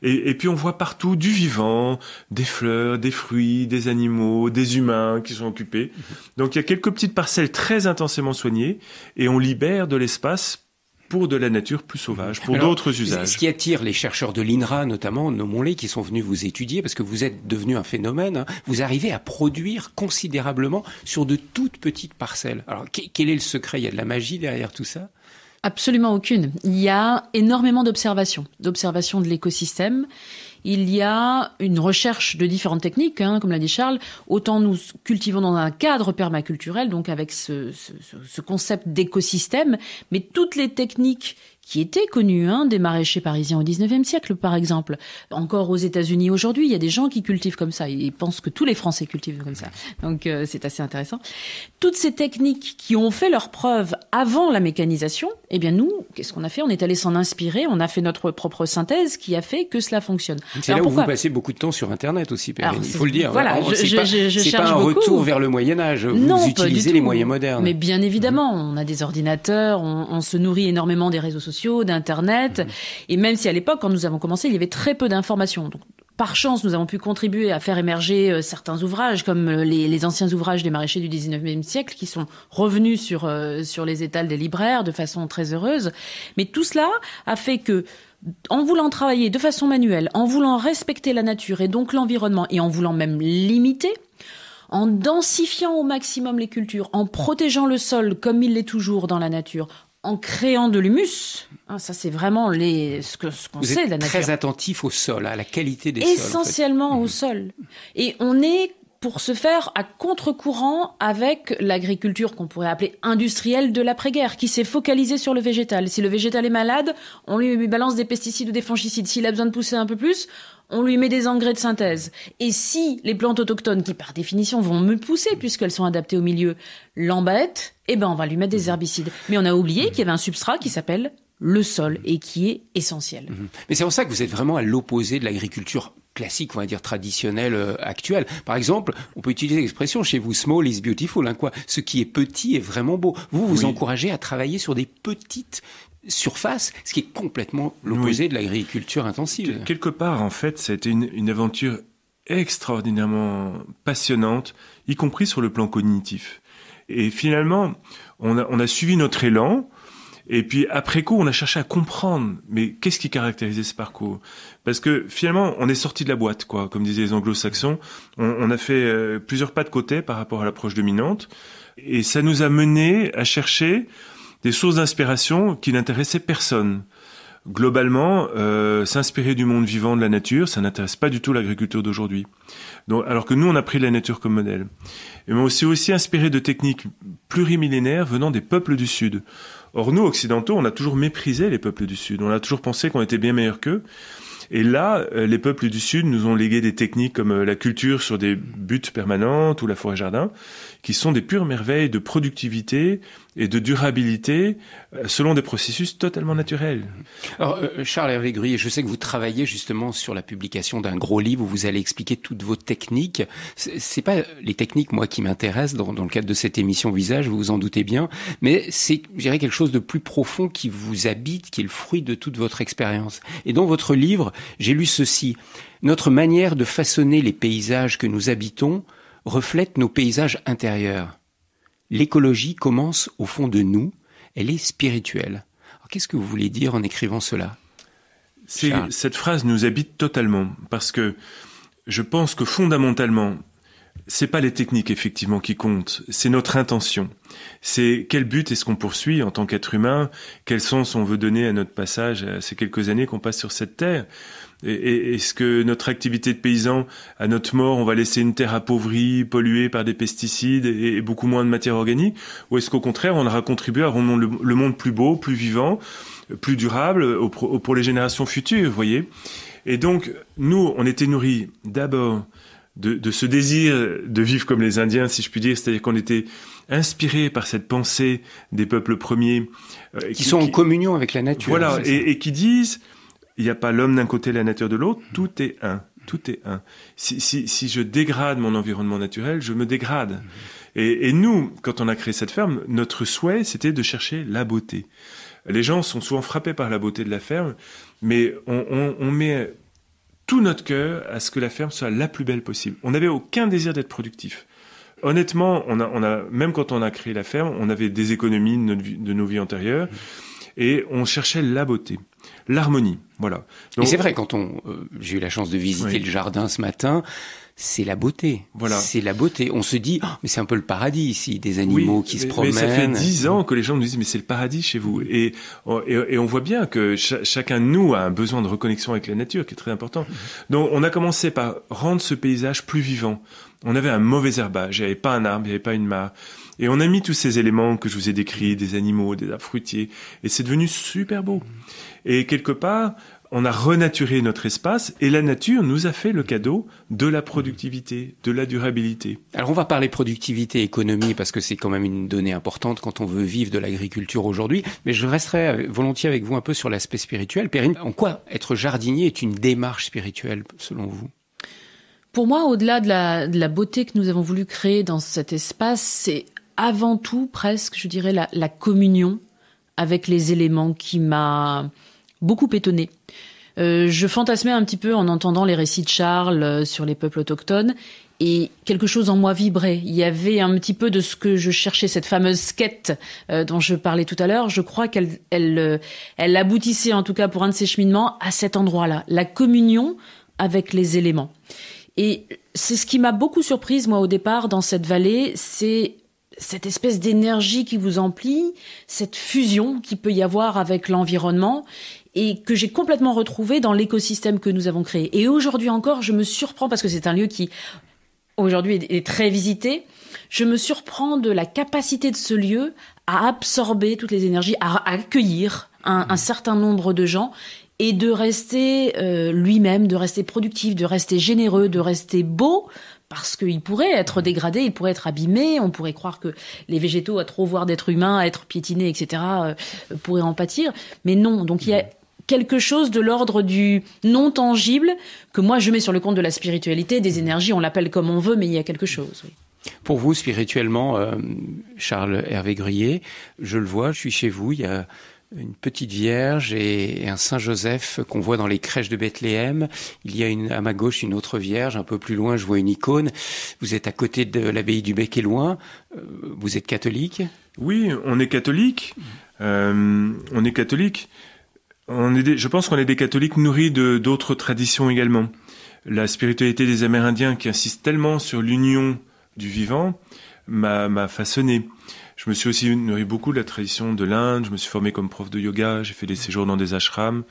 Et puis on voit partout du vivant, des fleurs, des fruits, des animaux, des humains qui sont occupés. Donc il y a quelques petites parcelles très intensément soignées et on libère de l'espace pour de la nature plus sauvage, pour d'autres usages. Ce qui attire les chercheurs de l'INRA, notamment, nommons-les, qui sont venus vous étudier, parce que vous êtes devenu un phénomène, hein. Vous arrivez à produire considérablement sur de toutes petites parcelles. Alors quel est le secret? Il y a de la magie derrière tout ça? Absolument aucune. Il y a énormément d'observations de l'écosystème. Il y a une recherche de différentes techniques, hein, comme l'a dit Charles. Autant nous cultivons dans un cadre permaculturel, donc avec ce concept d'écosystème, mais toutes les techniques qui étaient connues, hein, des maraîchers parisiens au 19e siècle, par exemple. Encore aux États-Unis aujourd'hui, il y a des gens qui cultivent comme ça. Ils pensent que tous les Français cultivent comme ça. Donc, c'est assez intéressant. Toutes ces techniques qui ont fait leurs preuves avant la mécanisation, eh bien, nous, qu'est-ce qu'on a fait? On est allé s'en inspirer. On a fait notre propre synthèse qui a fait que cela fonctionne. C'est alors, là où vous passez beaucoup de temps sur Internet aussi, Perrine. Il faut le dire. Voilà, c'est pas un retour vers le Moyen-Âge. Vous utilisez les moyens modernes. Mais bien évidemment, on a des ordinateurs, on se nourrit énormément des réseaux sociaux, d'Internet. Et même si à l'époque, quand nous avons commencé, il y avait très peu d'informations. Donc, par chance, nous avons pu contribuer à faire émerger certains ouvrages, comme les anciens ouvrages des maraîchers du 19e siècle, qui sont revenus sur les étals des libraires de façon très heureuse. Mais tout cela a fait que, en voulant travailler de façon manuelle, en voulant respecter la nature et donc l'environnement, et en voulant même limiter, en densifiant au maximum les cultures, en protégeant le sol comme il l'est toujours dans la nature, en créant de l'humus, hein, ça c'est vraiment ce qu'on sait de la nature. Vous êtes très attentif au sol, à la qualité des sols. Essentiellement au sol. Et on est, pour ce faire, à contre-courant avec l'agriculture qu'on pourrait appeler industrielle de l'après-guerre, qui s'est focalisée sur le végétal. Si le végétal est malade, on lui balance des pesticides ou des fongicides. S'il a besoin de pousser un peu plus, on lui met des engrais de synthèse. Et si les plantes autochtones, qui par définition vont mieux pousser puisqu'elles sont adaptées au milieu, l'embêtent, eh ben on va lui mettre des herbicides. Mais on a oublié qu'il y avait un substrat qui s'appelle le sol et qui est essentiel. Mais c'est pour ça que vous êtes vraiment à l'opposé de l'agriculture classique, on va dire traditionnelle, actuelle. Par exemple, on peut utiliser l'expression chez vous, small is beautiful, hein, quoi. Ce qui est petit est vraiment beau. Vous encouragez à travailler sur des petites surfaces, ce qui est complètement l'opposé de l'agriculture intensive. Quelque part, en fait, ça a été une aventure extraordinairement passionnante, y compris sur le plan cognitif. Et finalement, on a suivi notre élan. Et puis, après coup, on a cherché à comprendre, mais qu'est-ce qui caractérisait ce parcours? Parce que, finalement, on est sorti de la boîte, quoi. Comme disaient les anglo-saxons. On a fait plusieurs pas de côté par rapport à l'approche dominante. Et ça nous a mené à chercher des sources d'inspiration qui n'intéressaient personne. Globalement, s'inspirer du monde vivant, de la nature, ça n'intéresse pas du tout l'agriculture d'aujourd'hui. Donc, alors que nous, on a pris la nature comme modèle. Et on s'est aussi inspiré de techniques plurimillénaires venant des peuples du Sud. Or, nous, occidentaux, on a toujours méprisé les peuples du Sud. On a toujours pensé qu'on était bien meilleurs qu'eux. Et là, les peuples du Sud nous ont légué des techniques comme la culture sur des buttes permanentes ou la forêt-jardin, qui sont des pures merveilles de productivité et de durabilité selon des processus totalement naturels. Alors, Charles Hervé Gruyer, je sais que vous travaillez justement sur la publication d'un gros livre où vous allez expliquer toutes vos techniques. C'est pas les techniques, moi, qui m'intéressent dans le cadre de cette émission Visage, vous vous en doutez bien, mais c'est, je dirais, quelque chose de plus profond qui vous habite, qui est le fruit de toute votre expérience. Et dans votre livre, j'ai lu ceci. Notre manière de façonner les paysages que nous habitons reflète nos paysages intérieurs. L'écologie commence au fond de nous, elle est spirituelle. Alors, qu'est-ce que vous voulez dire en écrivant cela? Cette phrase nous habite totalement, parce que je pense que fondamentalement, c'est pas les techniques effectivement qui comptent, c'est notre intention. C'est quel but est-ce qu'on poursuit en tant qu'être humain, quel sens on veut donner à notre passage, à ces quelques années qu'on passe sur cette terre. Et est-ce que notre activité de paysan, à notre mort, on va laisser une terre appauvrie, polluée par des pesticides et beaucoup moins de matière organique? Ou est-ce qu'au contraire, on aura contribué à rendre le monde plus beau, plus vivant, plus durable pour les générations futures, vous voyez. Et donc, nous, on était nourris d'abord de ce désir de vivre comme les Indiens, si je puis dire, c'est-à-dire qu'on était inspirés par cette pensée des peuples premiers. Qui sont en communion avec la nature. Voilà, et qui disent, il n'y a pas l'homme d'un côté, la nature de l'autre, tout est un. Tout est un. Si je dégrade mon environnement naturel, je me dégrade. Et nous, quand on a créé cette ferme, notre souhait, c'était de chercher la beauté. Les gens sont souvent frappés par la beauté de la ferme, mais on met tout notre cœur à ce que la ferme soit la plus belle possible. On n'avait aucun désir d'être productif. Honnêtement, on a, même quand on a créé la ferme, on avait des économies de nos vies antérieures et on cherchait la beauté, l'harmonie, voilà. Donc, et c'est vrai, j'ai eu la chance de visiter le jardin ce matin, c'est la beauté. Voilà. C'est la beauté. On se dit, mais c'est un peu le paradis ici, des animaux qui se promènent. Mais ça fait 10 ans que les gens nous disent, mais c'est le paradis chez vous. Et on voit bien que chacun de nous a un besoin de reconnexion avec la nature qui est très important. Donc, on a commencé par rendre ce paysage plus vivant. On avait un mauvais herbage, il n'y avait pas un arbre, il n'y avait pas une mare. Et on a mis tous ces éléments que je vous ai décrits, des animaux, des arbres fruitiers, et c'est devenu super beau. Et quelque part, on a renaturé notre espace, et la nature nous a fait le cadeau de la productivité, de la durabilité. Alors on va parler productivité, économie, parce que c'est quand même une donnée importante quand on veut vivre de l'agriculture aujourd'hui, mais je resterai volontiers avec vous un peu sur l'aspect spirituel. Perrine, en quoi être jardinier est une démarche spirituelle, selon vous ? Pour moi, au-delà de la beauté que nous avons voulu créer dans cet espace, c'est avant tout presque, je dirais, la communion avec les éléments qui m'a beaucoup étonnée. Je fantasmais un petit peu en entendant les récits de Charles sur les peuples autochtones et quelque chose en moi vibrait. Il y avait un petit peu de ce que je cherchais, cette fameuse quête dont je parlais tout à l'heure. Je crois qu'elle aboutissait, en tout cas pour un de ses cheminements, à cet endroit-là, la communion avec les éléments. Et c'est ce qui m'a beaucoup surprise, moi, au départ, dans cette vallée, c'est cette espèce d'énergie qui vous emplit, cette fusion qu'il peut y avoir avec l'environnement et que j'ai complètement retrouvée dans l'écosystème que nous avons créé. Et aujourd'hui encore, je me surprends, parce que c'est un lieu qui, aujourd'hui, est très visité, je me surprends de la capacité de ce lieu à absorber toutes les énergies, à accueillir un certain nombre de gens et de rester lui-même, de rester productif, de rester généreux, de rester beau, parce qu'il pourrait être dégradé, il pourrait être abîmé, on pourrait croire que les végétaux, à trop voir d'êtres humains, à être piétinés, etc., pourraient en pâtir. Mais non, donc il y a quelque chose de l'ordre du non tangible que moi je mets sur le compte de la spiritualité, des énergies, on l'appelle comme on veut, mais il y a quelque chose, oui. Pour vous, spirituellement, Charles Hervé Gruyer, je le vois, je suis chez vous, il y a une petite Vierge et un Saint Joseph qu'on voit dans les crèches de Bethléem. Il y a à ma gauche une autre Vierge, un peu plus loin je vois une icône. Vous êtes à côté de l'abbaye du Bec-et-Loing. Vous êtes catholique ? Oui, on est catholique. On est catholique. Je pense qu'on est des catholiques nourris d'autres traditions également. La spiritualité des Amérindiens qui insiste tellement sur l'union du vivant m'a façonné. Je me suis aussi nourri beaucoup de la tradition de l'Inde, je me suis formé comme prof de yoga, j'ai fait des séjours dans des ashrams.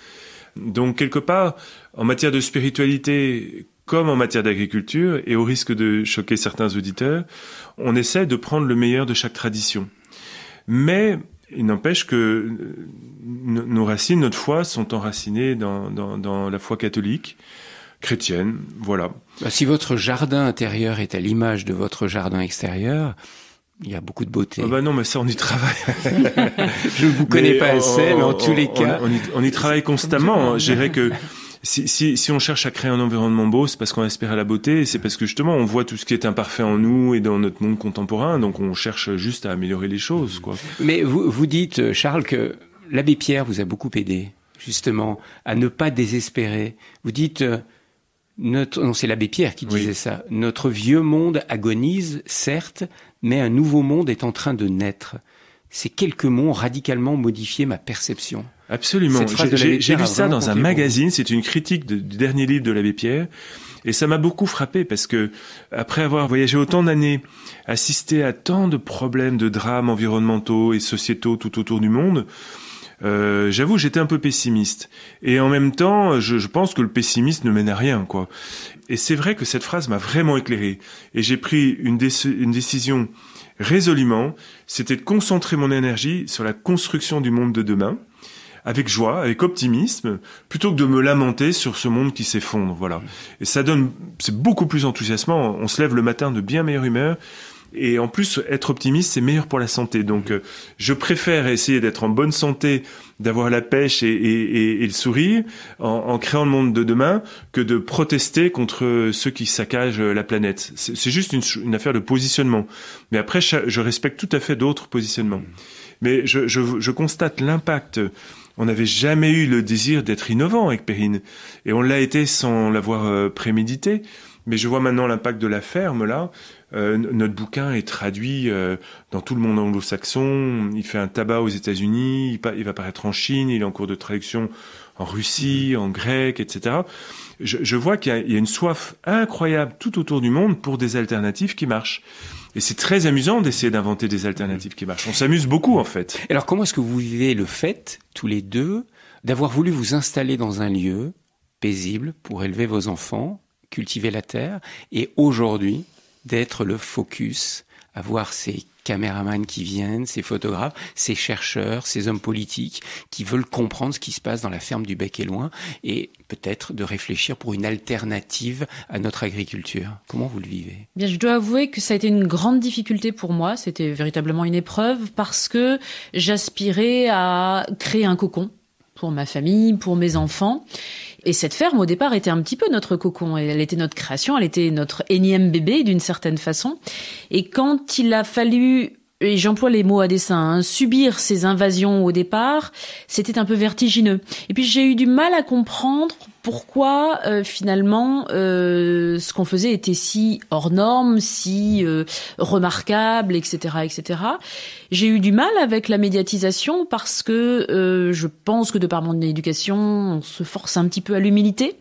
Donc quelque part, en matière de spiritualité comme en matière d'agriculture, et au risque de choquer certains auditeurs, on essaie de prendre le meilleur de chaque tradition. Mais il n'empêche que nos racines, notre foi, sont enracinées dans la foi catholique, chrétienne, voilà. Si votre jardin intérieur est à l'image de votre jardin extérieur, il y a beaucoup de beauté. Ah bah non, mais ça, on y travaille. Je ne vous connais pas assez, mais en tous les cas... On y travaille constamment. Je dirais que si on cherche à créer un environnement beau, c'est parce qu'on aspire à la beauté, et c'est parce que justement, on voit tout ce qui est imparfait en nous et dans notre monde contemporain, donc on cherche juste à améliorer les choses, quoi. Mais vous dites, Charles, que l'abbé Pierre vous a beaucoup aidé, justement, à ne pas désespérer. Vous dites... Non, c'est l'abbé Pierre qui disait ça. Notre vieux monde agonise, certes, mais un nouveau monde est en train de naître. Ces quelques mots ont radicalement modifié ma perception. Absolument. J'ai lu ça dans un magazine. C'est une critique du dernier livre de l'abbé Pierre. Et ça m'a beaucoup frappé parce que, après avoir voyagé autant d'années, assisté à tant de problèmes, de drames environnementaux et sociétaux tout autour du monde, j'avoue, j'étais un peu pessimiste. Et en même temps, je pense que le pessimisme ne mène à rien, quoi. Et c'est vrai que cette phrase m'a vraiment éclairé. Et j'ai pris une décision résolument, c'était de concentrer mon énergie sur la construction du monde de demain, avec joie, avec optimisme, plutôt que de me lamenter sur ce monde qui s'effondre. Voilà. Et c'est beaucoup plus enthousiasmant. On se lève le matin de bien meilleure humeur. Et en plus, être optimiste, c'est meilleur pour la santé. Donc, je préfère essayer d'être en bonne santé, d'avoir la pêche et le sourire, en créant le monde de demain, que de protester contre ceux qui saccagent la planète. C'est juste une affaire de positionnement. Mais après, je respecte tout à fait d'autres positionnements. Mais je constate l'impact. On n'avait jamais eu le désir d'être innovant avec Perrine. Et on l'a été sans l'avoir prémédité. Mais je vois maintenant l'impact de la ferme, là. Notre bouquin est traduit dans tout le monde anglo-saxon. Il fait un tabac aux États-Unis. Il va paraître en Chine. Il est en cours de traduction en Russie, en grec, etc. Je vois qu'il y a une soif incroyable tout autour du monde pour des alternatives qui marchent. Et c'est très amusant d'essayer d'inventer des alternatives qui marchent. On s'amuse beaucoup, en fait. Alors, comment est-ce que vous vivez le fait, tous les deux, d'avoir voulu vous installer dans un lieu paisible pour élever vos enfants, cultiver la terre, et aujourd'hui, d'être le focus, à voir ces caméramans qui viennent, ces photographes, ces chercheurs, ces hommes politiques qui veulent comprendre ce qui se passe dans la ferme du Bec et Loing et peut-être de réfléchir pour une alternative à notre agriculture. Comment vous le vivez ? Bien, je dois avouer que ça a été une grande difficulté pour moi. C'était véritablement une épreuve parce que j'aspirais à créer un cocon pour ma famille, pour mes enfants. Et cette ferme, au départ, était un petit peu notre cocon. Elle était notre création, elle était notre énième bébé, d'une certaine façon. Et quand il a fallu, et j'emploie les mots à dessein, subir ces invasions au départ, c'était un peu vertigineux. Et puis j'ai eu du mal à comprendre pourquoi finalement ce qu'on faisait était si hors norme, si remarquable, etc., etc. J'ai eu du mal avec la médiatisation parce que je pense que de par mon éducation, on se force un petit peu à l'humilité.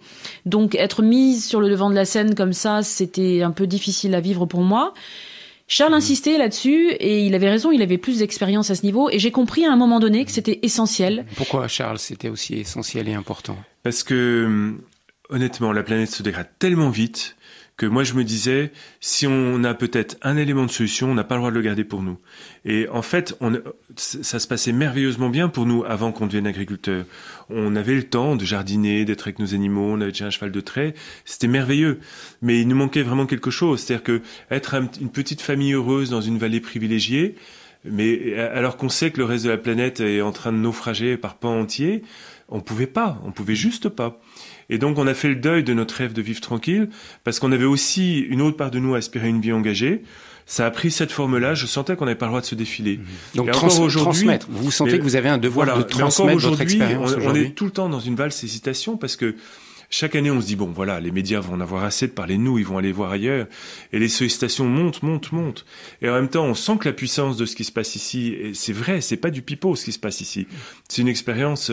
Donc être mise sur le devant de la scène comme ça, c'était un peu difficile à vivre pour moi. Charles insistait là-dessus et il avait raison, il avait plus d'expérience à ce niveau et j'ai compris à un moment donné que c'était essentiel. Pourquoi, Charles, c'était aussi essentiel et important ? Parce que, honnêtement, la planète se dégrade tellement vite que moi je me disais, si on a peut-être un élément de solution, on n'a pas le droit de le garder pour nous. Et en fait, ça se passait merveilleusement bien pour nous avant qu'on devienne agriculteurs. On avait le temps de jardiner, d'être avec nos animaux, on avait déjà un cheval de trait, c'était merveilleux. Mais il nous manquait vraiment quelque chose, c'est-à-dire que être une petite famille heureuse dans une vallée privilégiée, mais alors qu'on sait que le reste de la planète est en train de naufrager par pans entiers, on pouvait juste pas. Et donc on a fait le deuil de notre rêve de vivre tranquille, parce qu'on avait aussi une autre part de nous à aspirer à une vie engagée. Ça a pris cette forme-là, je sentais qu'on n'avait pas le droit de se défiler. Donc transmettre, vous sentez que vous avez un devoir de transmettre votre expérience aujourd'hui. On est tout le temps dans une valse hésitation, parce que chaque année, on se dit, bon, voilà, les médias vont en avoir assez de parler de nous, ils vont aller voir ailleurs. Et les sollicitations montent. Et en même temps, on sent que la puissance de ce qui se passe ici, et c'est vrai, c'est pas du pipeau ce qui se passe ici. C'est une expérience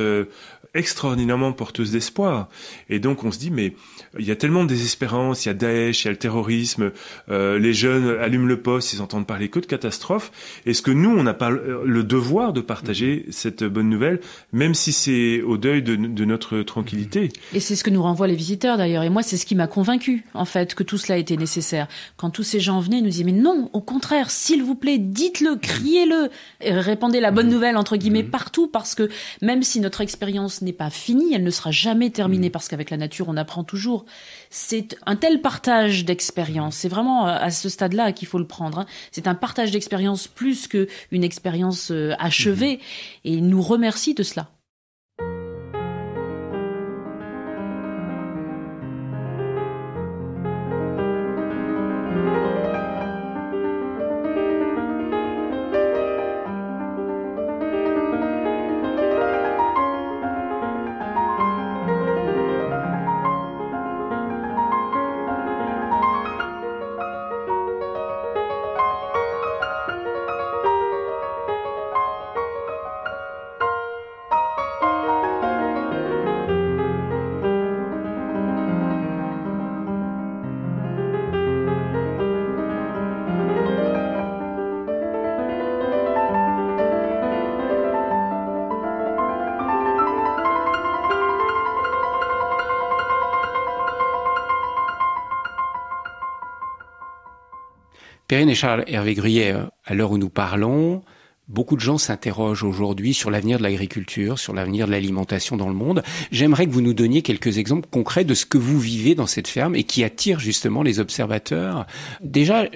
extraordinairement porteuse d'espoir. Et donc, on se dit, mais il y a tellement de désespérance, il y a Daesh, il y a le terrorisme, les jeunes allument le poste, ils entendent parler que de catastrophes. Est-ce que nous, on n'a pas le devoir de partager cette bonne nouvelle, même si c'est au deuil de notre tranquillité? Et c'est ce que nous renvoient les visiteurs d'ailleurs. Et moi, c'est ce qui m'a convaincue, en fait, que tout cela était nécessaire. Quand tous ces gens venaient, ils nous disaient, mais non, au contraire, s'il vous plaît, dites-le, criez-le, et répandez la bonne nouvelle, entre guillemets, partout, parce que même si notre expérience n'est pas finie, elle ne sera jamais terminée, parce qu'avec la nature, on apprend toujours. C'est un tel partage d'expérience. C'est vraiment à ce stade-là qu'il faut le prendre. C'est un partage d'expérience plus qu'une expérience achevée. Et ils nous remercient de cela. Perrine et Charles Hervé Gruyet, à l'heure où nous parlons, Beaucoup de gens s'interrogent aujourd'hui sur l'avenir de l'agriculture, sur l'avenir de l'alimentation dans le monde. J'aimerais que vous nous donniez quelques exemples concrets de ce que vous vivez dans cette ferme et qui attire justement les observateurs. Déjà,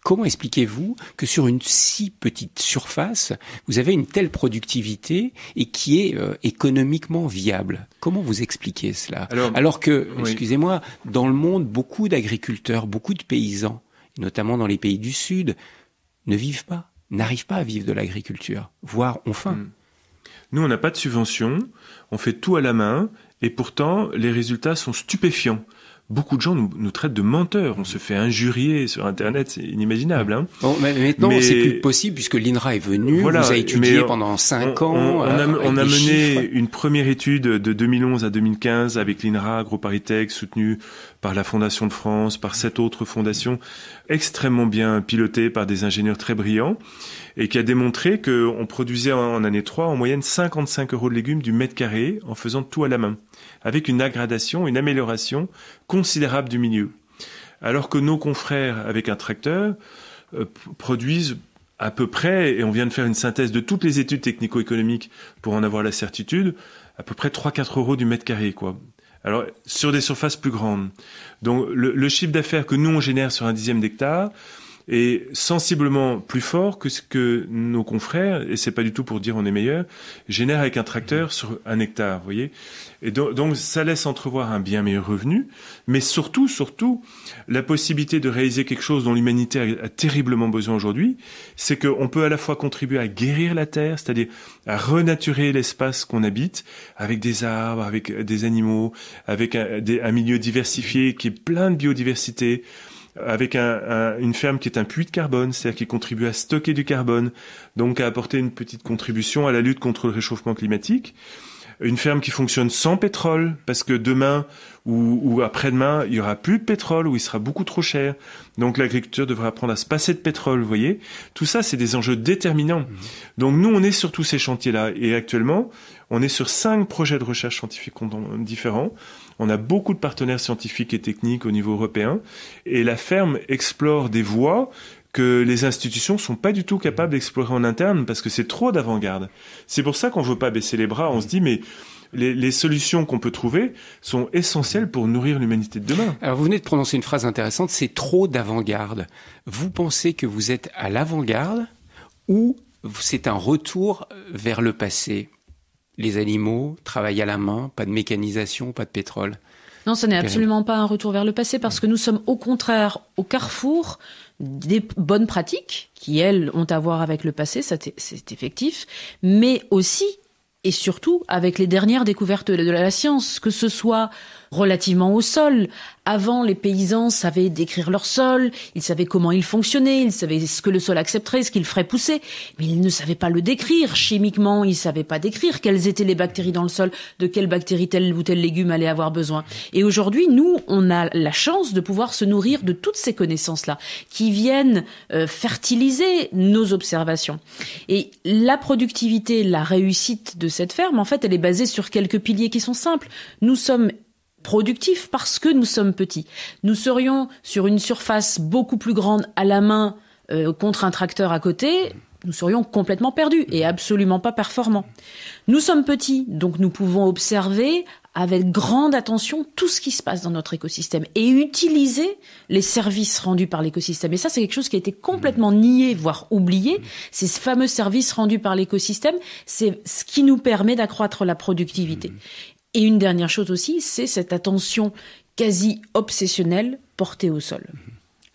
comment expliquez-vous que sur une si petite surface, vous avez une telle productivité et qui est économiquement viable? Comment vous expliquez cela? Alors que, oui, excusez-moi, dans le monde, beaucoup d'agriculteurs, beaucoup de paysans, notamment dans les pays du Sud, n'arrivent pas à vivre de l'agriculture, voire ont faim. Nous, on n'a pas de subvention, on fait tout à la main, et pourtant, les résultats sont stupéfiants. Beaucoup de gens nous traitent de menteurs. On se fait injurier sur Internet, c'est inimaginable. Hein. Bon, mais maintenant, c'est plus possible puisque l'INRA est venu, vous a étudié pendant 5 ans. On a mené chiffres. Une première étude de 2011 à 2015 avec l'INRA, AgroParisTech, soutenue par la Fondation de France, par 7 autres fondations, extrêmement bien pilotées par des ingénieurs très brillants, et qui a démontré qu'on produisait en année 3 en moyenne 55 € de légumes du mètre carré en faisant tout à la main, avec une aggradation, une amélioration considérable du milieu. Alors que nos confrères avec un tracteur produisent à peu près, et on vient de faire une synthèse de toutes les études technico-économiques pour en avoir la certitude, à peu près 3-4 € du mètre carré, quoi. Alors, sur des surfaces plus grandes. Donc, le chiffre d'affaires que nous, on génère sur un 10e d'hectare est sensiblement plus fort que ce que nos confrères, et c'est pas du tout pour dire on est meilleur, génèrent avec un tracteur sur 1 hectare, vous voyez. Et donc, ça laisse entrevoir un bien meilleur revenu, mais surtout, la possibilité de réaliser quelque chose dont l'humanité a terriblement besoin aujourd'hui, c'est qu'on peut à la fois contribuer à guérir la terre, c'est-à-dire à renaturer l'espace qu'on habite, avec des arbres, avec des animaux, avec un milieu diversifié qui est plein de biodiversité, avec une ferme qui est un puits de carbone, c'est-à-dire qui contribue à stocker du carbone, donc à apporter une petite contribution à la lutte contre le réchauffement climatique. Une ferme qui fonctionne sans pétrole, parce que demain ou après-demain, il y aura plus de pétrole ou il sera beaucoup trop cher. Donc l'agriculture devra apprendre à se passer de pétrole, vous voyez. Tout ça, c'est des enjeux déterminants. Donc nous, on est sur tous ces chantiers-là. Et actuellement, on est sur 5 projets de recherche scientifique différents. On a beaucoup de partenaires scientifiques et techniques au niveau européen. Et la ferme explore des voies que les institutions sont pas du tout capables d'explorer en interne parce que c'est trop d'avant-garde. C'est pour ça qu'on veut pas baisser les bras. On se dit, mais les solutions qu'on peut trouver sont essentielles pour nourrir l'humanité de demain. Alors, vous venez de prononcer une phrase intéressante, c'est trop d'avant-garde. Vous pensez que vous êtes à l'avant-garde ou c'est un retour vers le passé? Les animaux, travail à la main, pas de mécanisation, pas de pétrole. Non, ce n'est absolument pas un retour vers le passé parce que nous sommes au contraire au carrefour des bonnes pratiques qui, elles, ont à voir avec le passé, c'est effectif, mais aussi et surtout avec les dernières découvertes de la science, que ce soit relativement au sol. Avant, les paysans savaient décrire leur sol, ils savaient comment il fonctionnait, ils savaient ce que le sol accepterait, ce qu'il ferait pousser, mais ils ne savaient pas le décrire chimiquement, ils savaient pas décrire quelles étaient les bactéries dans le sol, de quelles bactéries tel ou tel légume allait avoir besoin. Et aujourd'hui, nous, on a la chance de pouvoir se nourrir de toutes ces connaissances-là, qui viennent fertiliser nos observations. Et la productivité, la réussite de cette ferme, en fait, elle est basée sur quelques piliers qui sont simples. Nous sommes productifs parce que nous sommes petits. Nous serions sur une surface beaucoup plus grande à la main contre un tracteur à côté, nous serions complètement perdus et absolument pas performants. Nous sommes petits, donc nous pouvons observer avec grande attention tout ce qui se passe dans notre écosystème et utiliser les services rendus par l'écosystème. Et ça, c'est quelque chose qui a été complètement nié, voire oublié. Ces fameux services rendus par l'écosystème, c'est ce qui nous permet d'accroître la productivité. Et une dernière chose aussi, c'est cette attention quasi obsessionnelle portée au sol.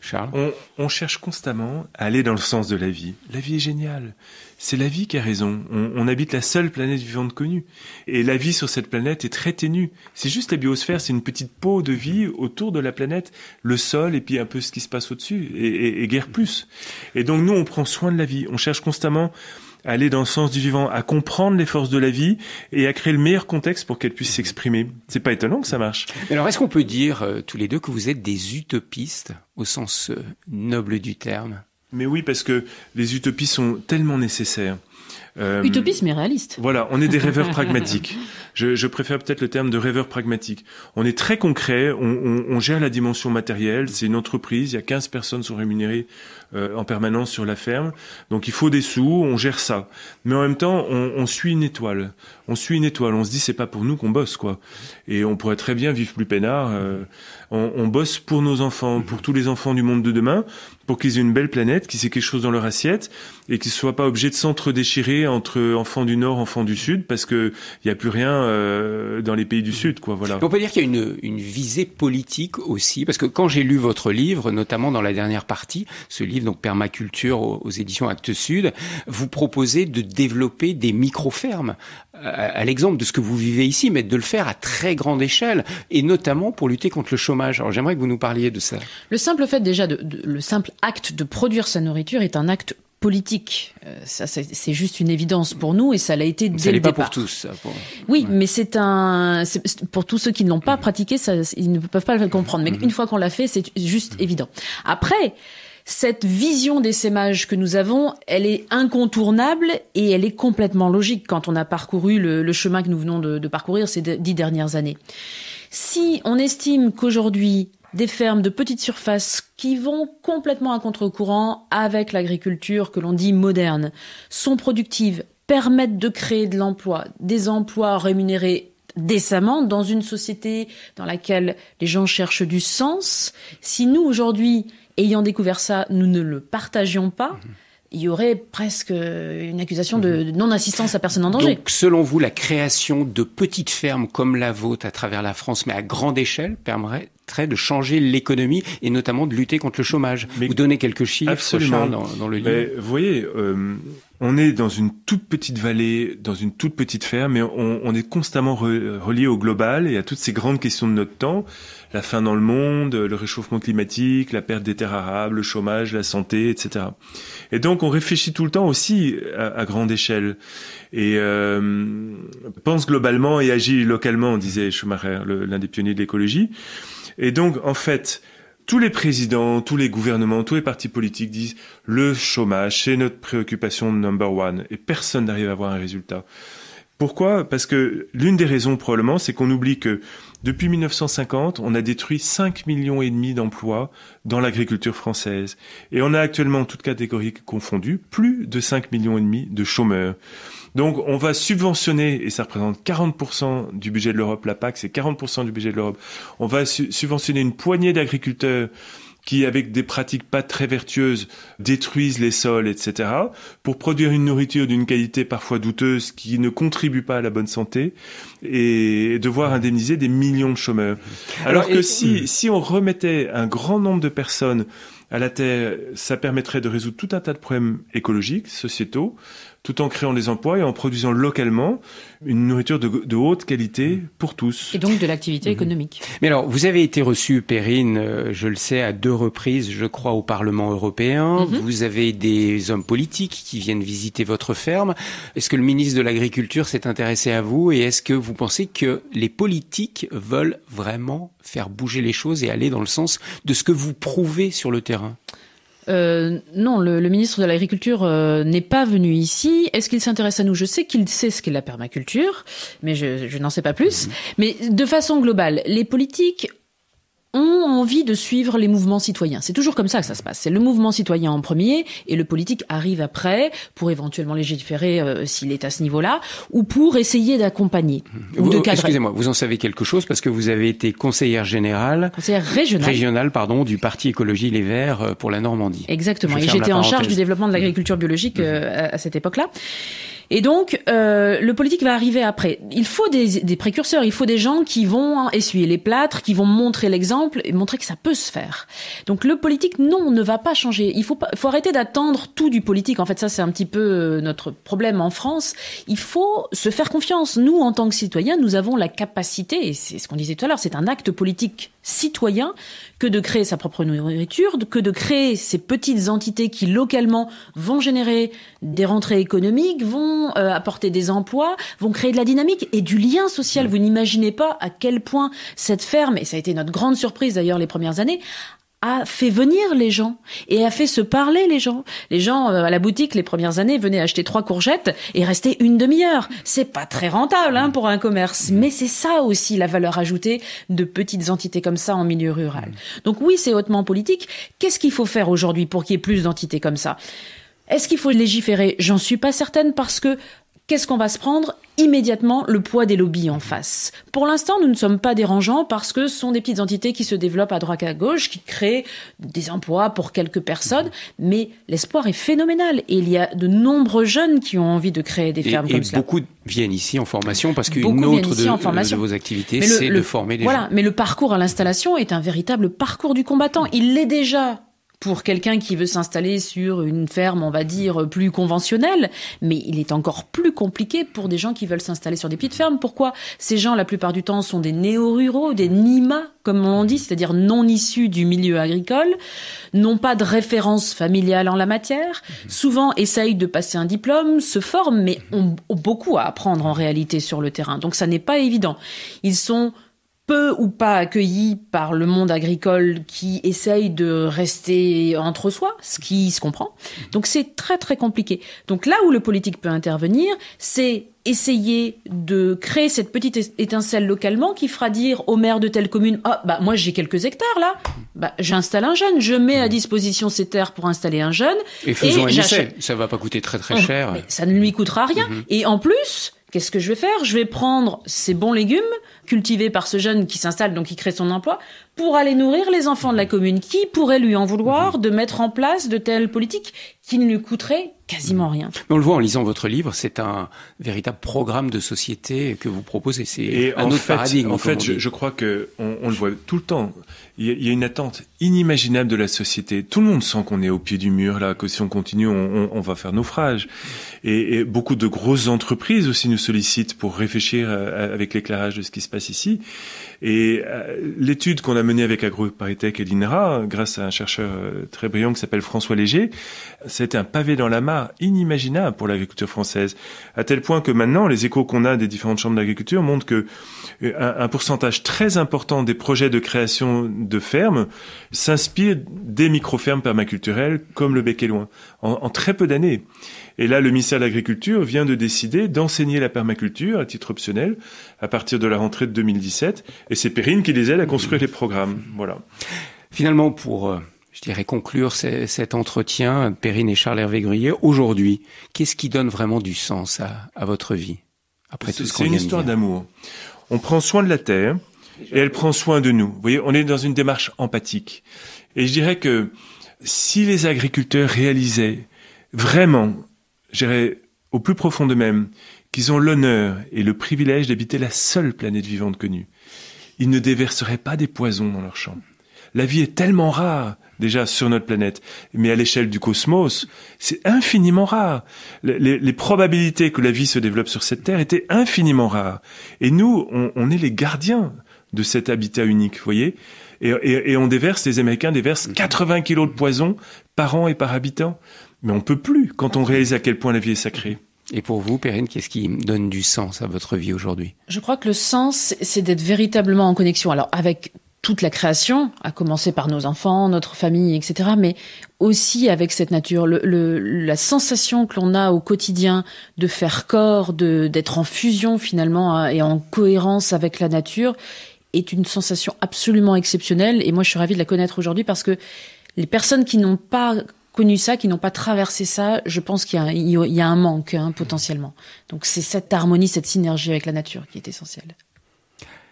Charles ? On cherche constamment à aller dans le sens de la vie. La vie est géniale. C'est la vie qui a raison. On habite la seule planète vivante connue. Et la vie sur cette planète est très ténue. C'est juste la biosphère, c'est une petite peau de vie autour de la planète, le sol et puis un peu ce qui se passe au-dessus, et guère plus. Et donc nous, on prend soin de la vie. On cherche constamment à aller dans le sens du vivant, à comprendre les forces de la vie et à créer le meilleur contexte pour qu'elle puisse s'exprimer. C'est pas étonnant que ça marche. Alors, est-ce qu'on peut dire, tous les deux, que vous êtes des utopistes, au sens noble du terme ? Mais oui, parce que les utopies sont tellement nécessaires. Utopisme mais réaliste. Voilà, on est des rêveurs pragmatiques. Je préfère peut-être le terme de rêveur pragmatique. On est très concret, on gère la dimension matérielle, c'est une entreprise, il y a 15 personnes sont rémunérées en permanence sur la ferme, donc il faut des sous, on gère ça. Mais en même temps, on suit une étoile. On suit une étoile, on se dit c'est pas pour nous qu'on bosse, quoi. Et on pourrait très bien vivre plus peinard. On bosse pour nos enfants, pour tous les enfants du monde de demain, pour qu'ils aient une belle planète, qu'ils aient quelque chose dans leur assiette et qu'ils ne soient pas obligés de s'entre-déchirer entre enfants du Nord, enfants du Sud, parce que il y a plus rien dans les pays du Sud, quoi. Voilà. On peut dire qu'il y a une visée politique aussi, parce que quand j'ai lu votre livre, notamment dans la dernière partie, ce livre donc Permaculture aux éditions Actes Sud, vous proposez de développer des micro-fermes à l'exemple de ce que vous vivez ici, mais de le faire à très grande échelle, et notamment pour lutter contre le chômage. Alors j'aimerais que vous nous parliez de ça. Le simple fait déjà, le simple acte de produire sa nourriture est un acte politique. Ça, c'est juste une évidence pour nous, et ça l'a été dès le départ. Ça n'est pas pour tous. Ça, Oui, mais c'est pour tous ceux qui ne l'ont pas pratiqué, ça, ils ne peuvent pas le comprendre. Mais une fois qu'on l'a fait, c'est juste évident. Après, cette vision d'essaimage que nous avons, elle est incontournable et elle est complètement logique quand on a parcouru le chemin que nous venons de parcourir ces 10 dernières années. Si on estime qu'aujourd'hui, des fermes de petite surface qui vont complètement à contre-courant avec l'agriculture que l'on dit moderne, sont productives, permettent de créer de l'emploi, des emplois rémunérés décemment dans une société dans laquelle les gens cherchent du sens, si nous aujourd'hui, ayant découvert ça, nous ne le partagions pas, il y aurait presque une accusation de non-assistance à personne en danger. Donc, selon vous, la création de petites fermes comme la vôtre à travers la France, mais à grande échelle, permettrait de changer l'économie et notamment de lutter contre le chômage. Mais vous donnez quelques chiffres, absolument. Charles, dans le livre. Mais, vous voyez, on est dans une toute petite vallée, dans une toute petite ferme, mais on est constamment relié au global et à toutes ces grandes questions de notre temps. La faim dans le monde, le réchauffement climatique, la perte des terres arables, le chômage, la santé, etc. Et donc, on réfléchit tout le temps aussi à grande échelle. Et pense globalement et agit localement, disait Schumacher, l'un des pionniers de l'écologie. Et donc, en fait, tous les présidents, tous les gouvernements, tous les partis politiques disent le chômage, c'est notre préoccupation number one. Et personne n'arrive à avoir un résultat. Pourquoi ? Parce que l'une des raisons, probablement, c'est qu'on oublie que depuis 1950, on a détruit 5,5 millions d'emplois dans l'agriculture française. Et on a actuellement, toutes catégories confondues, plus de 5,5 millions de chômeurs. Donc, on va subventionner, et ça représente 40% du budget de l'Europe, la PAC, c'est 40% du budget de l'Europe. On va subventionner une poignée d'agriculteurs qui, avec des pratiques pas très vertueuses, détruisent les sols, etc., pour produire une nourriture d'une qualité parfois douteuse qui ne contribue pas à la bonne santé, et devoir indemniser des millions de chômeurs. Alors que si on remettait un grand nombre de personnes à la terre, ça permettrait de résoudre tout un tas de problèmes écologiques, sociétaux, tout en créant des emplois et en produisant localement une nourriture de haute qualité pour tous. Et donc de l'activité économique. Mais alors, vous avez été reçu, Perrine, je le sais, à 2 reprises, je crois, au Parlement européen. Vous avez des hommes politiques qui viennent visiter votre ferme. Est-ce que le ministre de l'Agriculture s'est intéressé à vous et est-ce que vous pensez que les politiques veulent vraiment faire bouger les choses et aller dans le sens de ce que vous prouvez sur le terrain ? Non, le ministre de l'Agriculture n'est pas venu ici. Est-ce qu'il s'intéresse à nous ? Je sais qu'il sait ce qu'est la permaculture, mais je n'en sais pas plus. Mais de façon globale, les politiques ont envie de suivre les mouvements citoyens. C'est toujours comme ça que ça se passe. C'est le mouvement citoyen en premier et le politique arrive après pour éventuellement légiférer s'il est à ce niveau-là ou pour essayer d'accompagner ou de cadrer. Excusez-moi, vous en savez quelque chose parce que vous avez été conseillère régionale du Parti Écologie Les Verts pour la Normandie. Exactement. Et j'étais en charge du développement de l'agriculture biologique à cette époque-là. Et donc, le politique va arriver après. Il faut des précurseurs, il faut des gens qui vont essuyer les plâtres, qui vont montrer l'exemple et montrer que ça peut se faire. Donc le politique, non, ne va pas changer. Il faut arrêter d'attendre tout du politique. En fait, ça, c'est un petit peu notre problème en France. Il faut se faire confiance. Nous, en tant que citoyens, nous avons la capacité, et c'est ce qu'on disait tout à l'heure, c'est un acte politique citoyen que de créer sa propre nourriture, que de créer ces petites entités qui, localement, vont générer des rentrées économiques, vont apporter des emplois, vont créer de la dynamique et du lien social. Vous n'imaginez pas à quel point cette ferme, et ça a été notre grande surprise d'ailleurs les premières années, a fait venir les gens et a fait se parler les gens. Les gens à la boutique les premières années venaient acheter 3 courgettes et restaient une demi-heure. C'est pas très rentable pour un commerce, mais c'est ça aussi la valeur ajoutée de petites entités comme ça en milieu rural. Donc oui, c'est hautement politique. Qu'est-ce qu'il faut faire aujourd'hui pour qu'il y ait plus d'entités comme ça ? Est-ce qu'il faut légiférer ? J'en suis pas certaine parce que qu'est-ce qu'on va se prendre ? Immédiatement le poids des lobbies en face. Pour l'instant, nous ne sommes pas dérangeants parce que ce sont des petites entités qui se développent à droite à gauche, qui créent des emplois pour quelques personnes, mais l'espoir est phénoménal et il y a de nombreux jeunes qui ont envie de créer des fermes comme cela. Et beaucoup viennent ici en formation parce qu'une autre de vos activités, c'est de former des gens. Mais le parcours à l'installation est un véritable parcours du combattant. Il l'est déjà pour quelqu'un qui veut s'installer sur une ferme, on va dire, plus conventionnelle, mais il est encore plus compliqué pour des gens qui veulent s'installer sur des petites fermes. Pourquoi ? Ces gens, la plupart du temps, sont des néo-ruraux, des NIMA, comme on dit, c'est-à-dire non issus du milieu agricole, n'ont pas de référence familiale en la matière, souvent essayent de passer un diplôme, se forment, mais ont beaucoup à apprendre en réalité sur le terrain. Donc ça n'est pas évident. Ils sont peu ou pas accueillis par le monde agricole qui essaye de rester entre soi, ce qui se comprend. Donc c'est très très compliqué. Donc là où le politique peut intervenir, c'est essayer de créer cette petite étincelle localement qui fera dire au maire de telle commune « Ah, bah moi j'ai quelques hectares là, bah j'installe un jeune, je mets à disposition ces terres pour installer un jeune. » Et faisons un essai, ça va pas coûter très très cher. Mais ça ne lui coûtera rien. Et en plus, qu'est-ce que je vais faire ? Je vais prendre ces bons légumes cultivés par ce jeune qui s'installe, donc qui crée son emploi, pour aller nourrir les enfants de la commune. Qui pourrait lui en vouloir de mettre en place de telles politiques qui ne lui coûteraient quasiment rien ? On le voit en lisant votre livre, c'est un véritable programme de société que vous proposez. C'est un autre paradigme. En fait, je crois que on le voit tout le temps. Il y a une attente inimaginable de la société. Tout le monde sent qu'on est au pied du mur, là, que si on continue, on va faire naufrage. Et beaucoup de grosses entreprises aussi nous sollicitent pour réfléchir avec l'éclairage de ce qui se passe ici. Et l'étude qu'on a menée avec AgroParisTech et l'INRA, grâce à un chercheur très brillant qui s'appelle François Léger, c'était un pavé dans la mare inimaginable pour l'agriculture française. À tel point que maintenant, les échos qu'on a des différentes chambres d'agriculture montrent que un pourcentage très important des projets de création de fermes s'inspirent des micro-fermes permaculturelles comme le Bec et Loing, en très peu d'années. Et là, le ministère de l'Agriculture vient de décider d'enseigner la permaculture à titre optionnel à partir de la rentrée de 2017. Et c'est Perrine qui les aide à construire les programmes. Voilà. Finalement, pour, je dirais, conclure cet entretien, Perrine et Charles-Hervé Gruyer, aujourd'hui, qu'est-ce qui donne vraiment du sens à votre vie après tout ce qu'on vient de dire ? C'est une histoire d'amour. On prend soin de la terre et elle prend soin de nous. Vous voyez, on est dans une démarche empathique. Et je dirais que si les agriculteurs réalisaient vraiment, je dirais, au plus profond d'eux-mêmes, qu'ils ont l'honneur et le privilège d'habiter la seule planète vivante connue, ils ne déverseraient pas des poisons dans leurs champs. La vie est tellement rare, déjà, sur notre planète, mais à l'échelle du cosmos, c'est infiniment rare. Les probabilités que la vie se développe sur cette Terre étaient infiniment rares. Et nous, on est les gardiens de cet habitat unique, vous voyez ? Et on déverse, les Américains déversent 80 kilos de poison par an et par habitant. Mais on peut plus quand on réalise à quel point la vie est sacrée. Et pour vous, Perrine, qu'est-ce qui donne du sens à votre vie aujourd'hui ? Je crois que le sens, c'est d'être véritablement en connexion. Alors, avec toute la création, à commencer par nos enfants, notre famille, etc., mais aussi avec cette nature. La sensation que l'on a au quotidien de faire corps, d'être en fusion finalement et en cohérence avec la nature est une sensation absolument exceptionnelle. Et moi, je suis ravie de la connaître aujourd'hui parce que les personnes qui n'ont pas connu ça, qui n'ont pas traversé ça, je pense qu'il y a un manque potentiellement. Donc c'est cette harmonie, cette synergie avec la nature qui est essentielle.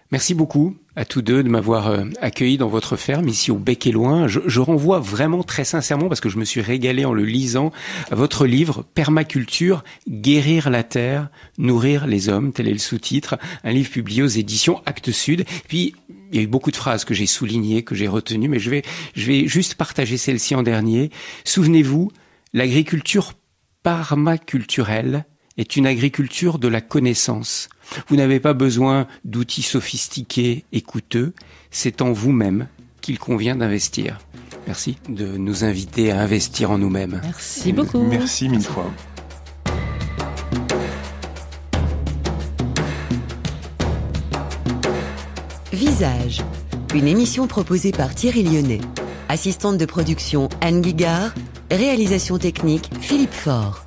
Merci beaucoup à tous deux de m'avoir accueilli dans votre ferme ici au Bec et Loing. Je renvoie vraiment très sincèrement, parce que je me suis régalé en le lisant, à votre livre Permaculture, guérir la terre, nourrir les hommes, tel est le sous-titre, un livre publié aux éditions Actes Sud. Puis il y a eu beaucoup de phrases que j'ai soulignées, que j'ai retenues, mais je vais juste partager celle-ci en dernier. Souvenez-vous, l'agriculture permaculturelle est une agriculture de la connaissance. Vous n'avez pas besoin d'outils sophistiqués et coûteux, c'est en vous-même qu'il convient d'investir. Merci de nous inviter à investir en nous-mêmes. Merci beaucoup. Merci mille fois. Visage, une émission proposée par Thierry Lyonnais. Assistante de production Anne Guigard. Réalisation technique Philippe Faure.